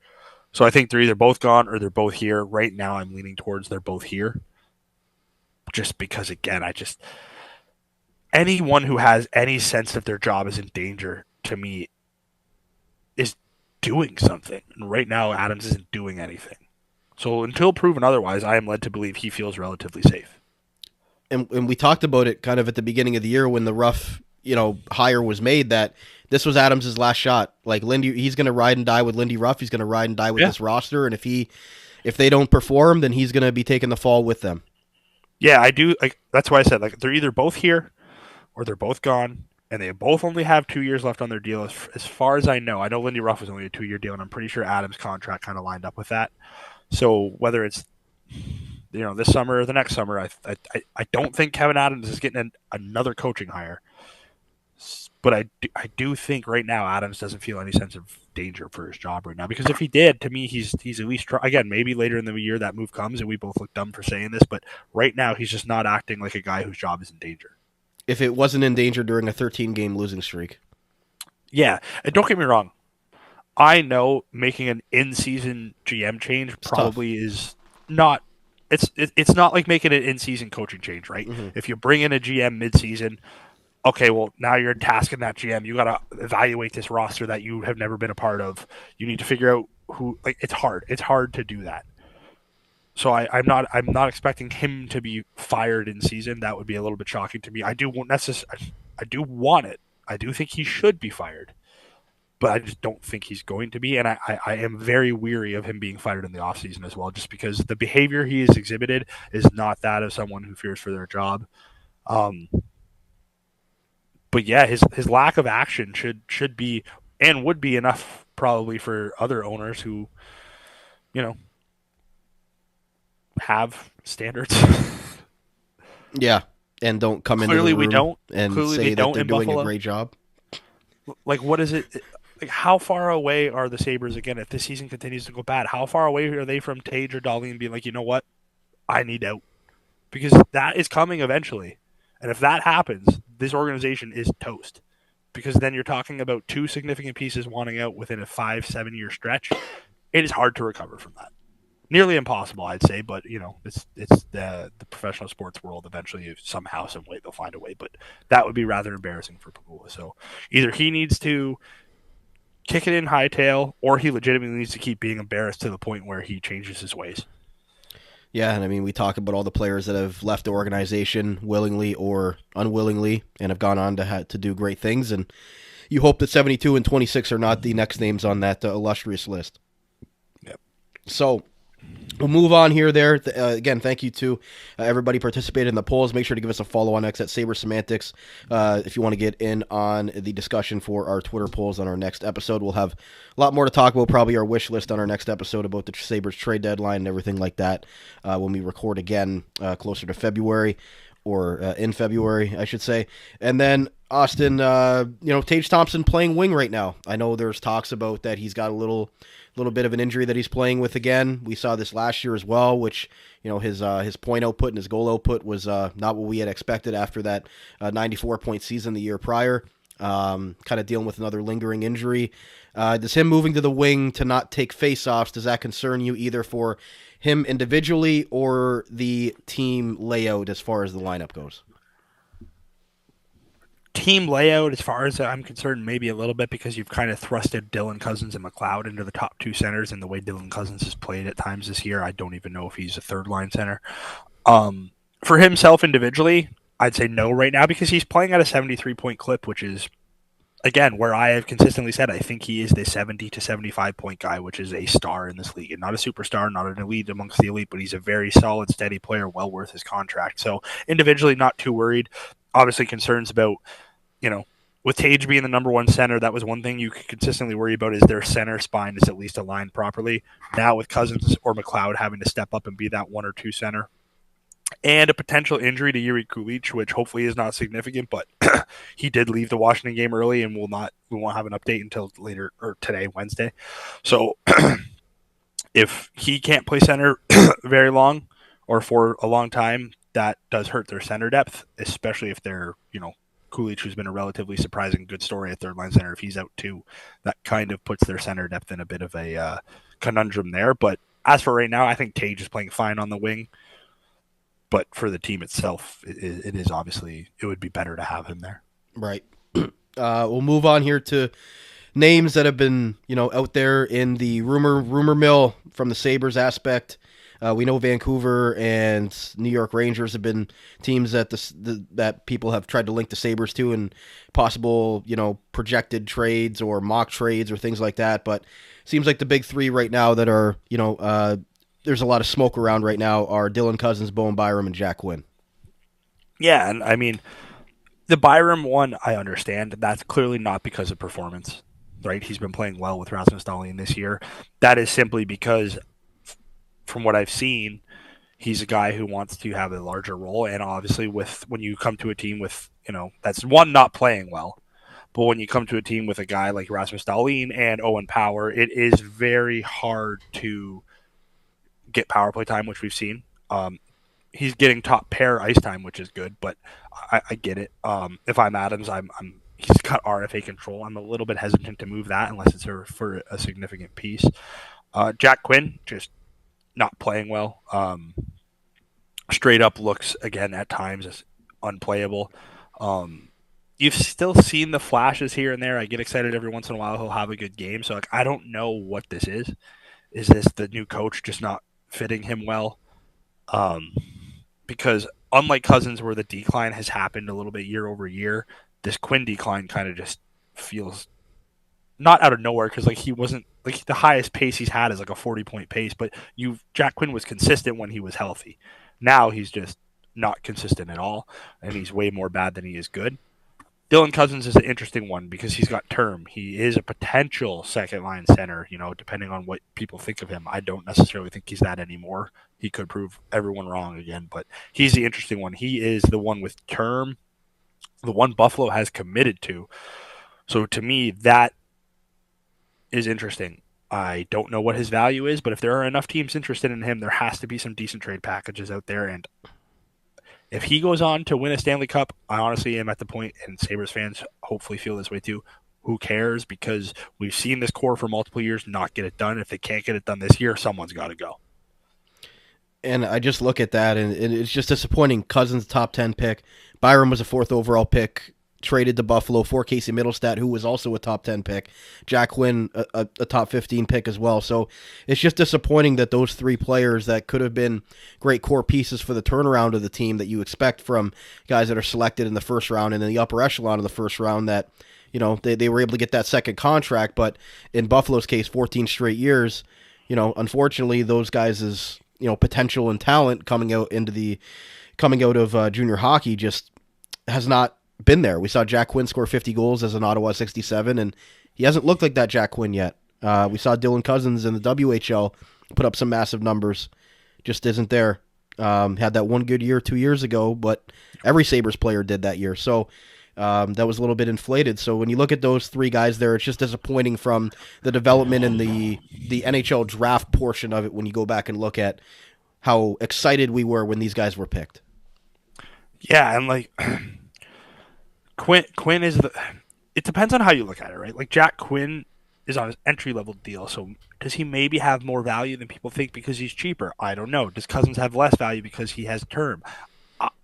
Speaker 4: So I think they're either both gone or they're both here. Right now, I'm leaning towards they're both here. Just because, again, anyone who has any sense that their job is in danger, to me, is doing something. And right now, Adams isn't doing anything. So until proven otherwise, I am led to believe he feels relatively safe.
Speaker 1: And we talked about it kind of at the beginning of the year when the Ruff, hire was made, that this was Adams' last shot. Like, Lindy, he's going to ride and die with Lindy Ruff. He's going to ride and die with this roster. And if they don't perform, then he's going to be taking the fall with them.
Speaker 4: Yeah, I do. That's why I said, they're either both here or they're both gone, and they both only have 2 years left on their deal. As far as I know Lindy Ruff was only a 2-year deal, and I'm pretty sure Adams' contract kind of lined up with that. So whether it's this summer or the next summer, I don't think Kevin Adams is getting another coaching hire. But I do think right now Adams doesn't feel any sense of danger for his job right now, because if he did, to me, he's at least again, maybe later in the year that move comes and we both look dumb for saying this, but right now he's just not acting like a guy whose job is in danger.
Speaker 1: If it wasn't in danger during a 13-game losing streak.
Speaker 4: Yeah, and don't get me wrong. I know making an in-season GM change
Speaker 1: tough.
Speaker 4: probably is not. It's not like making an in-season coaching change, right?
Speaker 1: Hmm.
Speaker 4: If you bring in a GM mid-season, okay, well now you're tasking that GM. You got to evaluate this roster that you have never been a part of. You need to figure out who. Like it's hard. It's hard to do that. So I'm not expecting him to be fired in season. That would be a little bit shocking to me. I do want it. I do think he should be fired, but I just don't think he's going to be. And I am very weary of him being fired in the offseason as well, just because the behavior he has exhibited is not that of someone who fears for their job. Um, but yeah, his lack of action should be and would be enough probably for other owners who, you know, have standards.
Speaker 1: Yeah, and don't come into the
Speaker 4: Clearly we
Speaker 1: room
Speaker 4: don't.
Speaker 1: and
Speaker 4: Clearly they
Speaker 1: say that
Speaker 4: don't
Speaker 1: they're
Speaker 4: in
Speaker 1: doing a
Speaker 4: Buffalo.
Speaker 1: great job.
Speaker 4: Like what is it? Like how far away are the Sabres again if this season continues to go bad? How far away are they from Tage or Darlene being like, you know what, I need out? Because that is coming eventually. And if that happens, this organization is toast. Because then you're talking about two significant pieces wanting out within a 5-7 year stretch. It is hard to recover from that. Nearly impossible, I'd say, but it's the professional sports world. Eventually, somehow, some way, they'll find a way. But that would be rather embarrassing for Pagula. So either he needs to kick it in hightail, or he legitimately needs to keep being embarrassed to the point where he changes his ways.
Speaker 1: Yeah, and I mean, we talk about all the players that have left the organization willingly or unwillingly and have gone on to do great things. And you hope that 72 and 26 are not the next names on that illustrious list.
Speaker 4: Yep.
Speaker 1: So we'll move on here. Again, thank you to everybody participated in the polls. Make sure to give us a follow on X at Sabres Semantics if you want to get in on the discussion for our Twitter polls on our next episode. We'll have a lot more to talk about, probably our wish list on our next episode about the Sabres trade deadline and everything like that when we record again closer to February. Or in February, I should say. And then Austin, Tage Thompson playing wing right now. I know there's talks about that he's got a little bit of an injury that he's playing with again. We saw this last year as well, which his point output and his goal output was not what we had expected after that 94-point season the year prior. Kind of dealing with another lingering injury. Does him moving to the wing to not take faceoffs, does that concern you either for him individually or the team layout as far as the lineup goes?
Speaker 4: Team layout, as far as I'm concerned, maybe a little bit, because you've kind of thrusted Dylan Cousins and McLeod into the top two centers, and the way Dylan Cousins has played at times this year, I don't even know if he's a third line center. For himself individually, I'd say no right now, because he's playing at a 73-point clip, which is, again, where I have consistently said I think he is the 70 to 75-point guy, which is a star in this league. And not a superstar, not an elite amongst the elite, but he's a very solid, steady player, well worth his contract. So individually, not too worried. Obviously, concerns about, with Tage being the number one center, that was one thing you could consistently worry about, is their center spine is at least aligned properly. Now with Cousins or McLeod having to step up and be that one or two center, and a potential injury to Yuri Kulich, which hopefully is not significant, but he did leave the Washington game early, and we won't have an update until later, or today, Wednesday. So if he can't play center very long or for a long time, that does hurt their center depth, especially if they're, Kulich, who's been a relatively surprising good story at third line center. If he's out too, that kind of puts their center depth in a bit of a conundrum there. But as for right now, I think Tage is playing fine on the wing. But for the team itself, it is obviously, it would be better to have him there.
Speaker 1: Right. We'll move on here to names that have been, out there in the rumor mill from the Sabres aspect. We know Vancouver and New York Rangers have been teams that that people have tried to link the Sabres to, and possible, projected trades or mock trades or things like that. But seems like the big three right now that are, there's a lot of smoke around right now are Dylan Cousins, Bowen Byram, and Jack Quinn.
Speaker 4: Yeah, and I mean, the Byram one, I understand. That's clearly not because of performance, right? He's been playing well with Rasmus Dahlin this year. That is simply because, from what I've seen, he's a guy who wants to have a larger role. And obviously, when you come to a team with, that's one, not playing well. But when you come to a team with a guy like Rasmus Dahlin and Owen Power, it is very hard to get power play time, which we've seen. He's getting top pair ice time, which is good, but I get it. If I'm Adams, I'm he's got RFA control. I'm a little bit hesitant to move that unless it's for a significant piece. Jack Quinn, just not playing well. Straight up looks, again, at times as unplayable. You've still seen the flashes here and there. I get excited every once in a while he'll have a good game. So, like, I don't know what this is. Is this the new coach just not fitting him well? Because unlike Cousins, where the decline has happened a little bit year over year, this Quinn decline kind of just feels not out of nowhere, because like he wasn't like the highest pace he's had is like a 40-point pace, but Jack Quinn was consistent when he was healthy. Now he's just not consistent at all, and he's way more bad than he is good. Dylan Cousins is an interesting one because he's got term. He is a potential second-line center, depending on what people think of him. I don't necessarily think he's that anymore. He could prove everyone wrong again, but he's the interesting one. He is the one with term, the one Buffalo has committed to. So to me, that is interesting. I don't know what his value is, but if there are enough teams interested in him, there has to be some decent trade packages out there, and if he goes on to win a Stanley Cup, I honestly am at the point, and Sabres fans hopefully feel this way too, who cares? Because we've seen this core for multiple years not get it done. If they can't get it done this year, someone's got to go.
Speaker 1: And I just look at that, and it's just disappointing. Cousins, top 10 pick. Byram was a 4th overall pick, traded to Buffalo for Casey Middlestat, who was also a top 10 pick. Jack Quinn, a top 15 pick as well. So it's just disappointing that those 3 players that could have been great core pieces for the turnaround of the team that you expect from guys that are selected in the first round and in the upper echelon of the first round, that they were able to get that second contract. But in Buffalo's case, 14 straight years, unfortunately those guys' potential and talent coming out of junior hockey just has not been there. We saw Jack Quinn score 50 goals as an Ottawa 67, and he hasn't looked like that Jack Quinn yet. We saw Dylan Cousins in the WHL put up some massive numbers. Just isn't there. Had that one good year 2 years ago, but every Sabres player did that year. So that was a little bit inflated. So when you look at those 3 guys there, it's just disappointing from the development and the NHL draft portion of it when you go back and look at how excited we were when these guys were picked.
Speaker 4: Yeah, and like Quinn is it depends on how you look at it, right? Like Jack Quinn is on his entry-level deal, so does he maybe have more value than people think because he's cheaper? I don't know. Does Cousins have less value because he has term?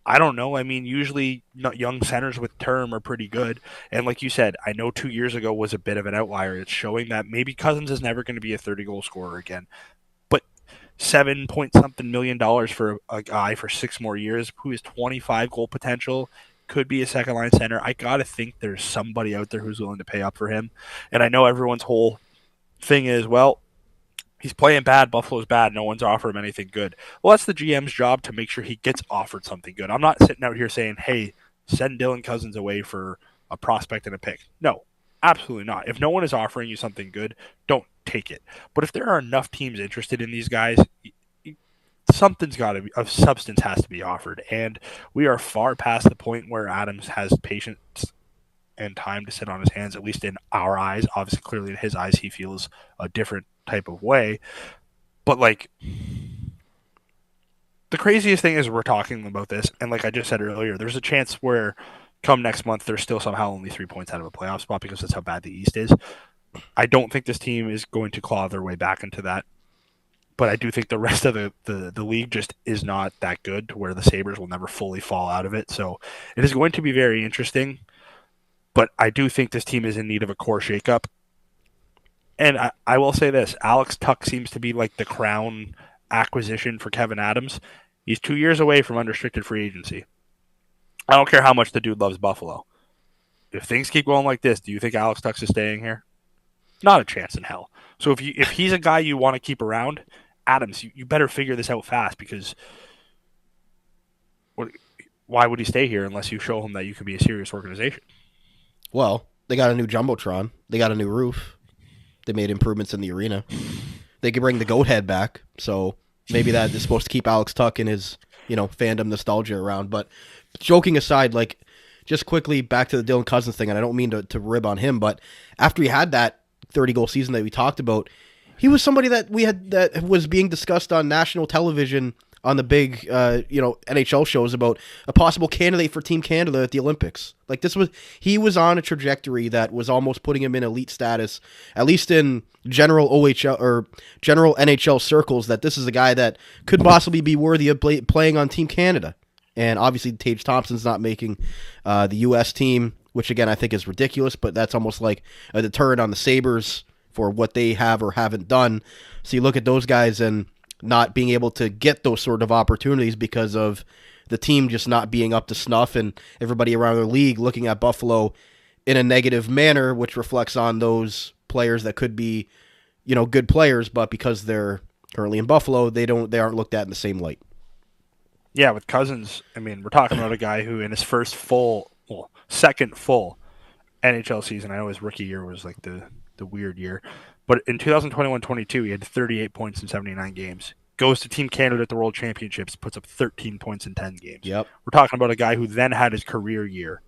Speaker 4: I don't know. I mean, usually young centers with term are pretty good. And like you said, I know 2 years ago was a bit of an outlier. It's showing that maybe Cousins is never going to be a 30-goal scorer again. But $7-point-something million for a guy for 6 more years who has 25 goal potential, could be a second-line center. I got to think there's somebody out there who's willing to pay up for him. And I know everyone's whole thing is, well, he's playing bad, Buffalo's bad, no one's offering him anything good. Well, that's the GM's job to make sure he gets offered something good. I'm not sitting out here saying, hey, send Dylan Cousins away for a prospect and a pick. No, absolutely not. If no one is offering you something good, don't take it. But if there are enough teams interested in these guys, something's got to be, of substance has to be offered. And we are far past the point where Adams has patience and time to sit on his hands, at least in our eyes. Obviously, clearly in his eyes, he feels a different type of way. But like, the craziest thing is we're talking about this, and like I just said earlier, there's a chance where come next month they're still somehow only 3 points out of a playoff spot because that's how bad the East is. I don't think this team is going to claw their way back into that. But I do think the rest of the league just is not that good to where the Sabres will never fully fall out of it. So it is going to be very interesting. But I do think this team is in need of a core shakeup. And I will say this. Alex Tuch seems to be like the crown acquisition for Kevin Adams. He's 2 years away from unrestricted free agency. I don't care how much the dude loves Buffalo. If things keep going like this, do you think Alex Tuch is staying here? Not a chance in hell. So if he's a guy you want to keep around, Adams, you better figure this out fast, because why would he stay here unless you show him that you could be a serious organization?
Speaker 1: Well, they got a new Jumbotron. They got a new roof. They made improvements in the arena. They could bring the goat head back, so maybe that is supposed to keep Alex Tuch and his, fandom nostalgia around. But joking aside, like, just quickly back to the Dylan Cousins thing, and I don't mean to rib on him, but after he had that 30-goal season that we talked about, he was somebody that was being discussed on national television on the big, NHL shows about a possible candidate for Team Canada at the Olympics. Like he was on a trajectory that was almost putting him in elite status, at least in general OHL or general NHL circles, that this is a guy that could possibly be worthy of playing on Team Canada. And obviously Tage Thompson's not making the U.S. team, which again I think is ridiculous, but that's almost like a deterrent on the Sabres for what they have or haven't done. So you look at those guys and not being able to get those sort of opportunities because of the team just not being up to snuff and everybody around the league looking at Buffalo in a negative manner, which reflects on those players that could be, good players, but because they're currently in Buffalo, they aren't looked at in the same light.
Speaker 4: Yeah, with Cousins, I mean, we're talking about a guy who in his second full NHL season, I know his rookie year was like the weird year, but in 2021-22, he had 38 points in 79 games. Goes to Team Canada at the World Championships, puts up 13 points in 10 games.
Speaker 1: Yep.
Speaker 4: We're talking about a guy who then had his career year.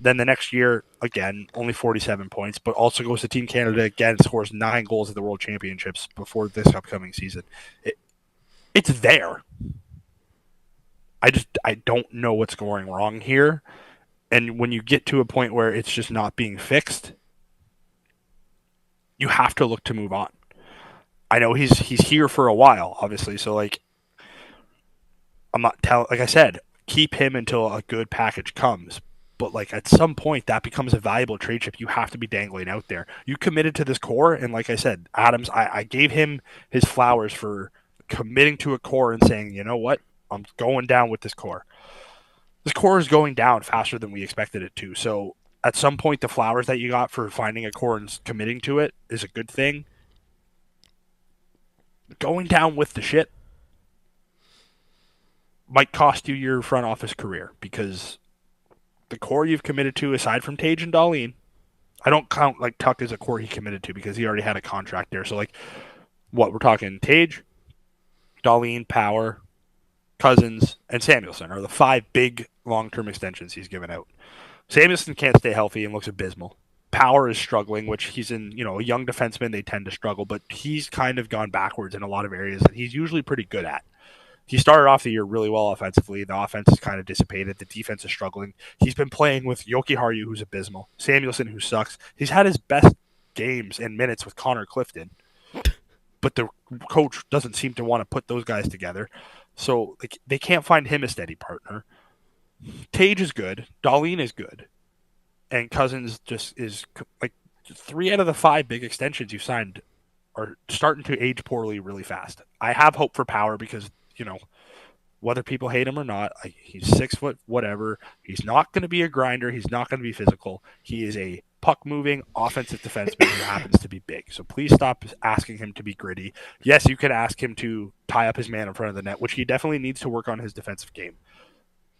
Speaker 4: Then the next year, again, only 47 points, but also goes to Team Canada again, scores 9 goals at the World Championships before this upcoming season. It's there. I don't know what's going wrong here. And when you get to a point where it's just not being fixed, you have to look to move on. I know he's here for a while, obviously. So like I said, keep him until a good package comes. But like at some point that becomes a valuable trade chip you have to be dangling out there. You committed to this core, and like I said, Adams, I gave him his flowers for committing to a core and saying, you know what? I'm going down with this core. This core is going down faster than we expected it to. So at some point, the flowers that you got for finding a core and committing to it is a good thing. Going down with the shit might cost you your front office career, because the core you've committed to, aside from Tage and Dahlin, I don't count like Tuck as a core he committed to because he already had a contract there. So like, what we're talking, Tage, Dahlin, Power, Cousins, and Samuelsson are the 5 big long-term extensions he's given out. Samuelsson can't stay healthy and looks abysmal. Power is struggling, which he's in, a young defenseman, they tend to struggle, but he's kind of gone backwards in a lot of areas that he's usually pretty good at. He started off the year really well offensively. The offense is kind of dissipated. The defense is struggling. He's been playing with Yoki Haru, who's abysmal. Samuelsson, who sucks. He's had his best games and minutes with Connor Clifton, but the coach doesn't seem to want to put those guys together. So like, they can't find him a steady partner. Tage is good. Dahlin is good. And Cousins just is like 3 out of the 5 big extensions you signed are starting to age poorly really fast. I have hope for Power because, whether people hate him or not, he's 6 foot, whatever. He's not going to be a grinder. He's not going to be physical. He is a puck-moving offensive defenseman who happens to be big. So please stop asking him to be gritty. Yes, you could ask him to tie up his man in front of the net, which he definitely needs to work on his defensive game.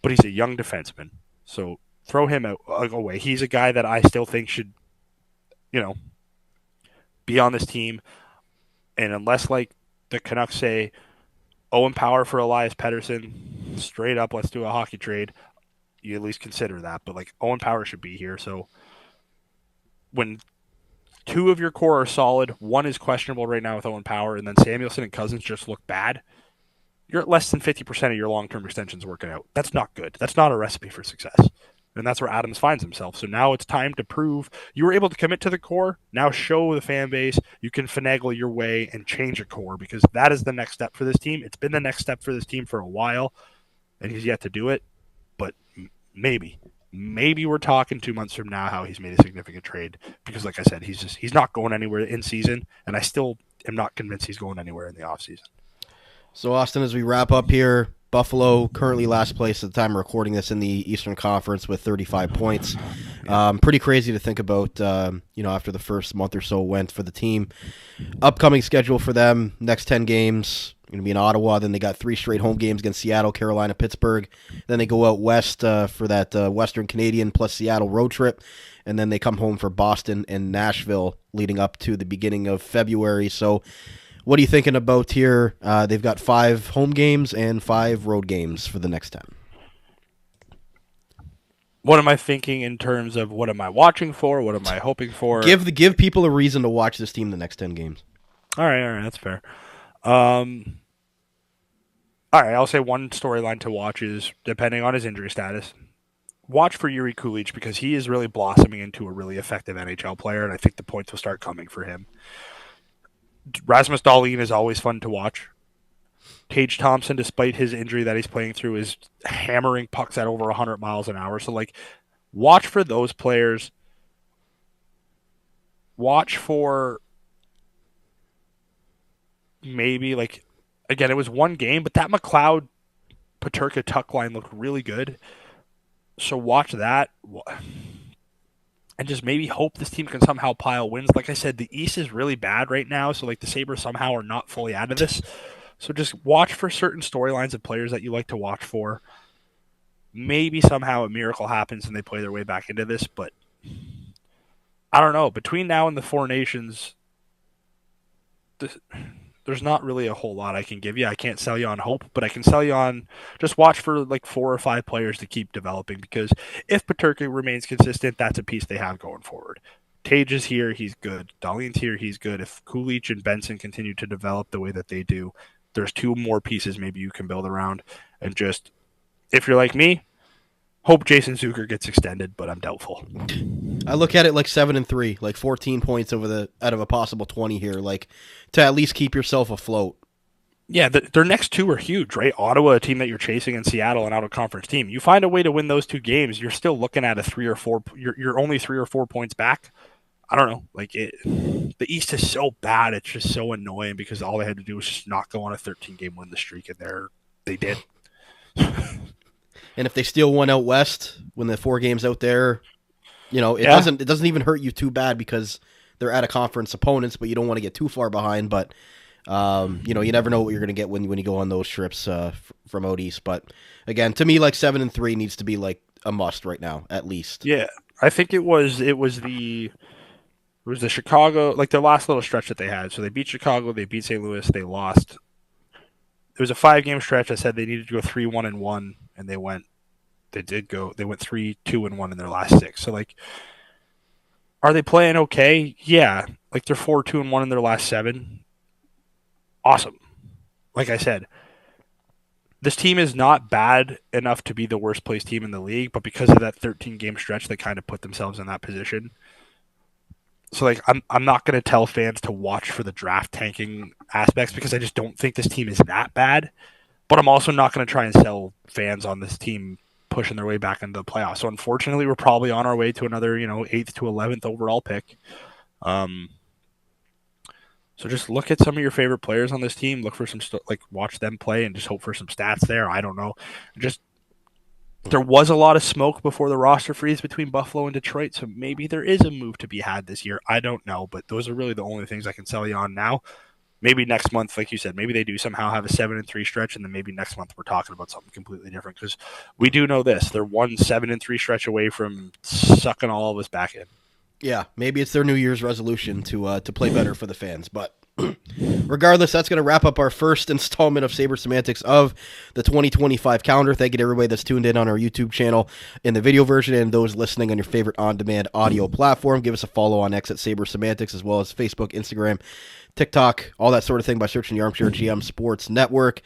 Speaker 4: But he's a young defenseman. So throw him away. He's a guy that I still think should, be on this team. And unless, like, the Canucks say, Owen Power for Elias Pettersson, straight up, let's do a hockey trade, you at least consider that. But, like, Owen Power should be here. So when 2 of your core are solid, 1 is questionable right now with Owen Power, and then Samuelsson and Cousins just look bad, you're at less than 50% of your long-term extensions working out. That's not good. That's not a recipe for success. And that's where Adams finds himself. So now it's time to prove you were able to commit to the core. Now show the fan base you can finagle your way and change a core, because that is the next step for this team. It's been the next step for this team for a while, and he's yet to do it. But maybe we're talking 2 months from now how he's made a significant trade, because like I said, he's not going anywhere in season, and I still am not convinced he's going anywhere in the offseason.
Speaker 1: So, Austin, as we wrap up here, Buffalo currently last place at the time of recording this in the Eastern Conference with 35 points. Pretty crazy to think about, after the first month or so went for the team. Upcoming schedule for them, next 10 games, going to be in Ottawa. Then they got 3 straight home games against Seattle, Carolina, Pittsburgh. Then they go out west for that Western Canadian plus Seattle road trip. And then they come home for Boston and Nashville leading up to the beginning of February. So, what are you thinking about here? They've got 5 home games and 5 road games for the next 10.
Speaker 4: What am I thinking in terms of what am I watching for? What am I hoping for?
Speaker 1: Give people a reason to watch this team the next 10 games.
Speaker 4: All right, that's fair. All right, I'll say one storyline to watch is, depending on his injury status, watch for Yuri Kulich because he is really blossoming into a really effective NHL player, and I think the points will start coming for him. Rasmus Dahlin is always fun to watch. Tage Thompson, despite his injury that he's playing through, is hammering pucks at over 100 miles an hour. So, watch for those players. Watch for maybe, again, it was one game, but that McLeod-Peterka tuck line looked really good. So watch that. And just maybe hope this team can somehow pile wins. Like I said, the East is really bad right now, so the Sabres somehow are not fully out of this. So just watch for certain storylines of players that you like to watch for. Maybe somehow a miracle happens and they play their way back into this, but I don't know. Between now and the Four Nations, there's not really a whole lot I can give you. I can't sell you on hope, but I can sell you on just watch for 4 or 5 players to keep developing, because if Peterka remains consistent, that's a piece they have going forward. Tage is here, he's good. Dahlin's here, he's good. If Kulich and Benson continue to develop the way that they do, there's 2 more pieces maybe you can build around. And just, if you're like me, hope Jason Zucker gets extended, but I'm doubtful.
Speaker 1: I look at it 7-3, 14 points out of a possible 20 here, to at least keep yourself afloat.
Speaker 4: Yeah, their next 2 are huge, right? Ottawa, a team that you're chasing, and Seattle, an out-of-conference team. You find a way to win those 2 games, you're still looking at a 3 or 4. You're only 3 or 4 points back. I don't know. The East is so bad. It's just so annoying because all they had to do was just not go on a 13-game win streak, and they did.
Speaker 1: And if they steal one out west when the 4 games out there, it doesn't even hurt you too bad because they're out of conference opponents, but you don't want to get too far behind. But you never know what you're going to get when you go on those trips from out east. But again, to me, 7-3 needs to be a must right now, at least.
Speaker 4: Yeah, I think it was the Chicago, their last little stretch that they had. So they beat Chicago, they beat St. Louis, they lost. It was a 5-game stretch. I said they needed to go 3-1-1, and they went 3-2-1 in their last 6. So are they playing okay? Yeah. They're 4-2-1 in their last 7. Awesome. Like I said, this team is not bad enough to be the worst placed team in the league, but because of that 13-game stretch, they kind of put themselves in that position. So I'm not going to tell fans to watch for the draft tanking aspects because I just don't think this team is that bad. But I'm also not going to try and sell fans on this team pushing their way back into the playoffs. So unfortunately, we're probably on our way to another 8th to 11th overall pick. So just look at some of your favorite players on this team. Look for some watch them play and just hope for some stats there. I don't know. There was a lot of smoke before the roster freeze between Buffalo and Detroit, so maybe there is a move to be had this year. I don't know, but those are really the only things I can sell you on now. Maybe next month, like you said, maybe they do somehow have a 7-3 stretch, and then maybe next month we're talking about something completely different, because we do know this. They're 1 7-3 stretch away from sucking all of us back in.
Speaker 1: Yeah, maybe it's their New Year's resolution to play better for the fans, but regardless, that's going to wrap up our first installment of Sabres Semantics of the 2025 calendar. Thank you to everybody that's tuned in on our YouTube channel in the video version and those listening on your favorite on-demand audio platform. Give us a follow on X at Sabres Semantics, as well as Facebook, Instagram, TikTok, all that sort of thing by searching the Armchair GM Sports Network.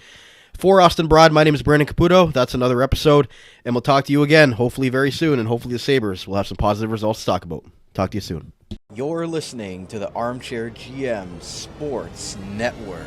Speaker 1: For Austin Broad, my name is Brandon Caputo. That's another episode, and we'll talk to you again, hopefully very soon, and hopefully the Sabres will have some positive results to talk about. Talk to you soon.
Speaker 6: You're listening to the Armchair GM Sports Network.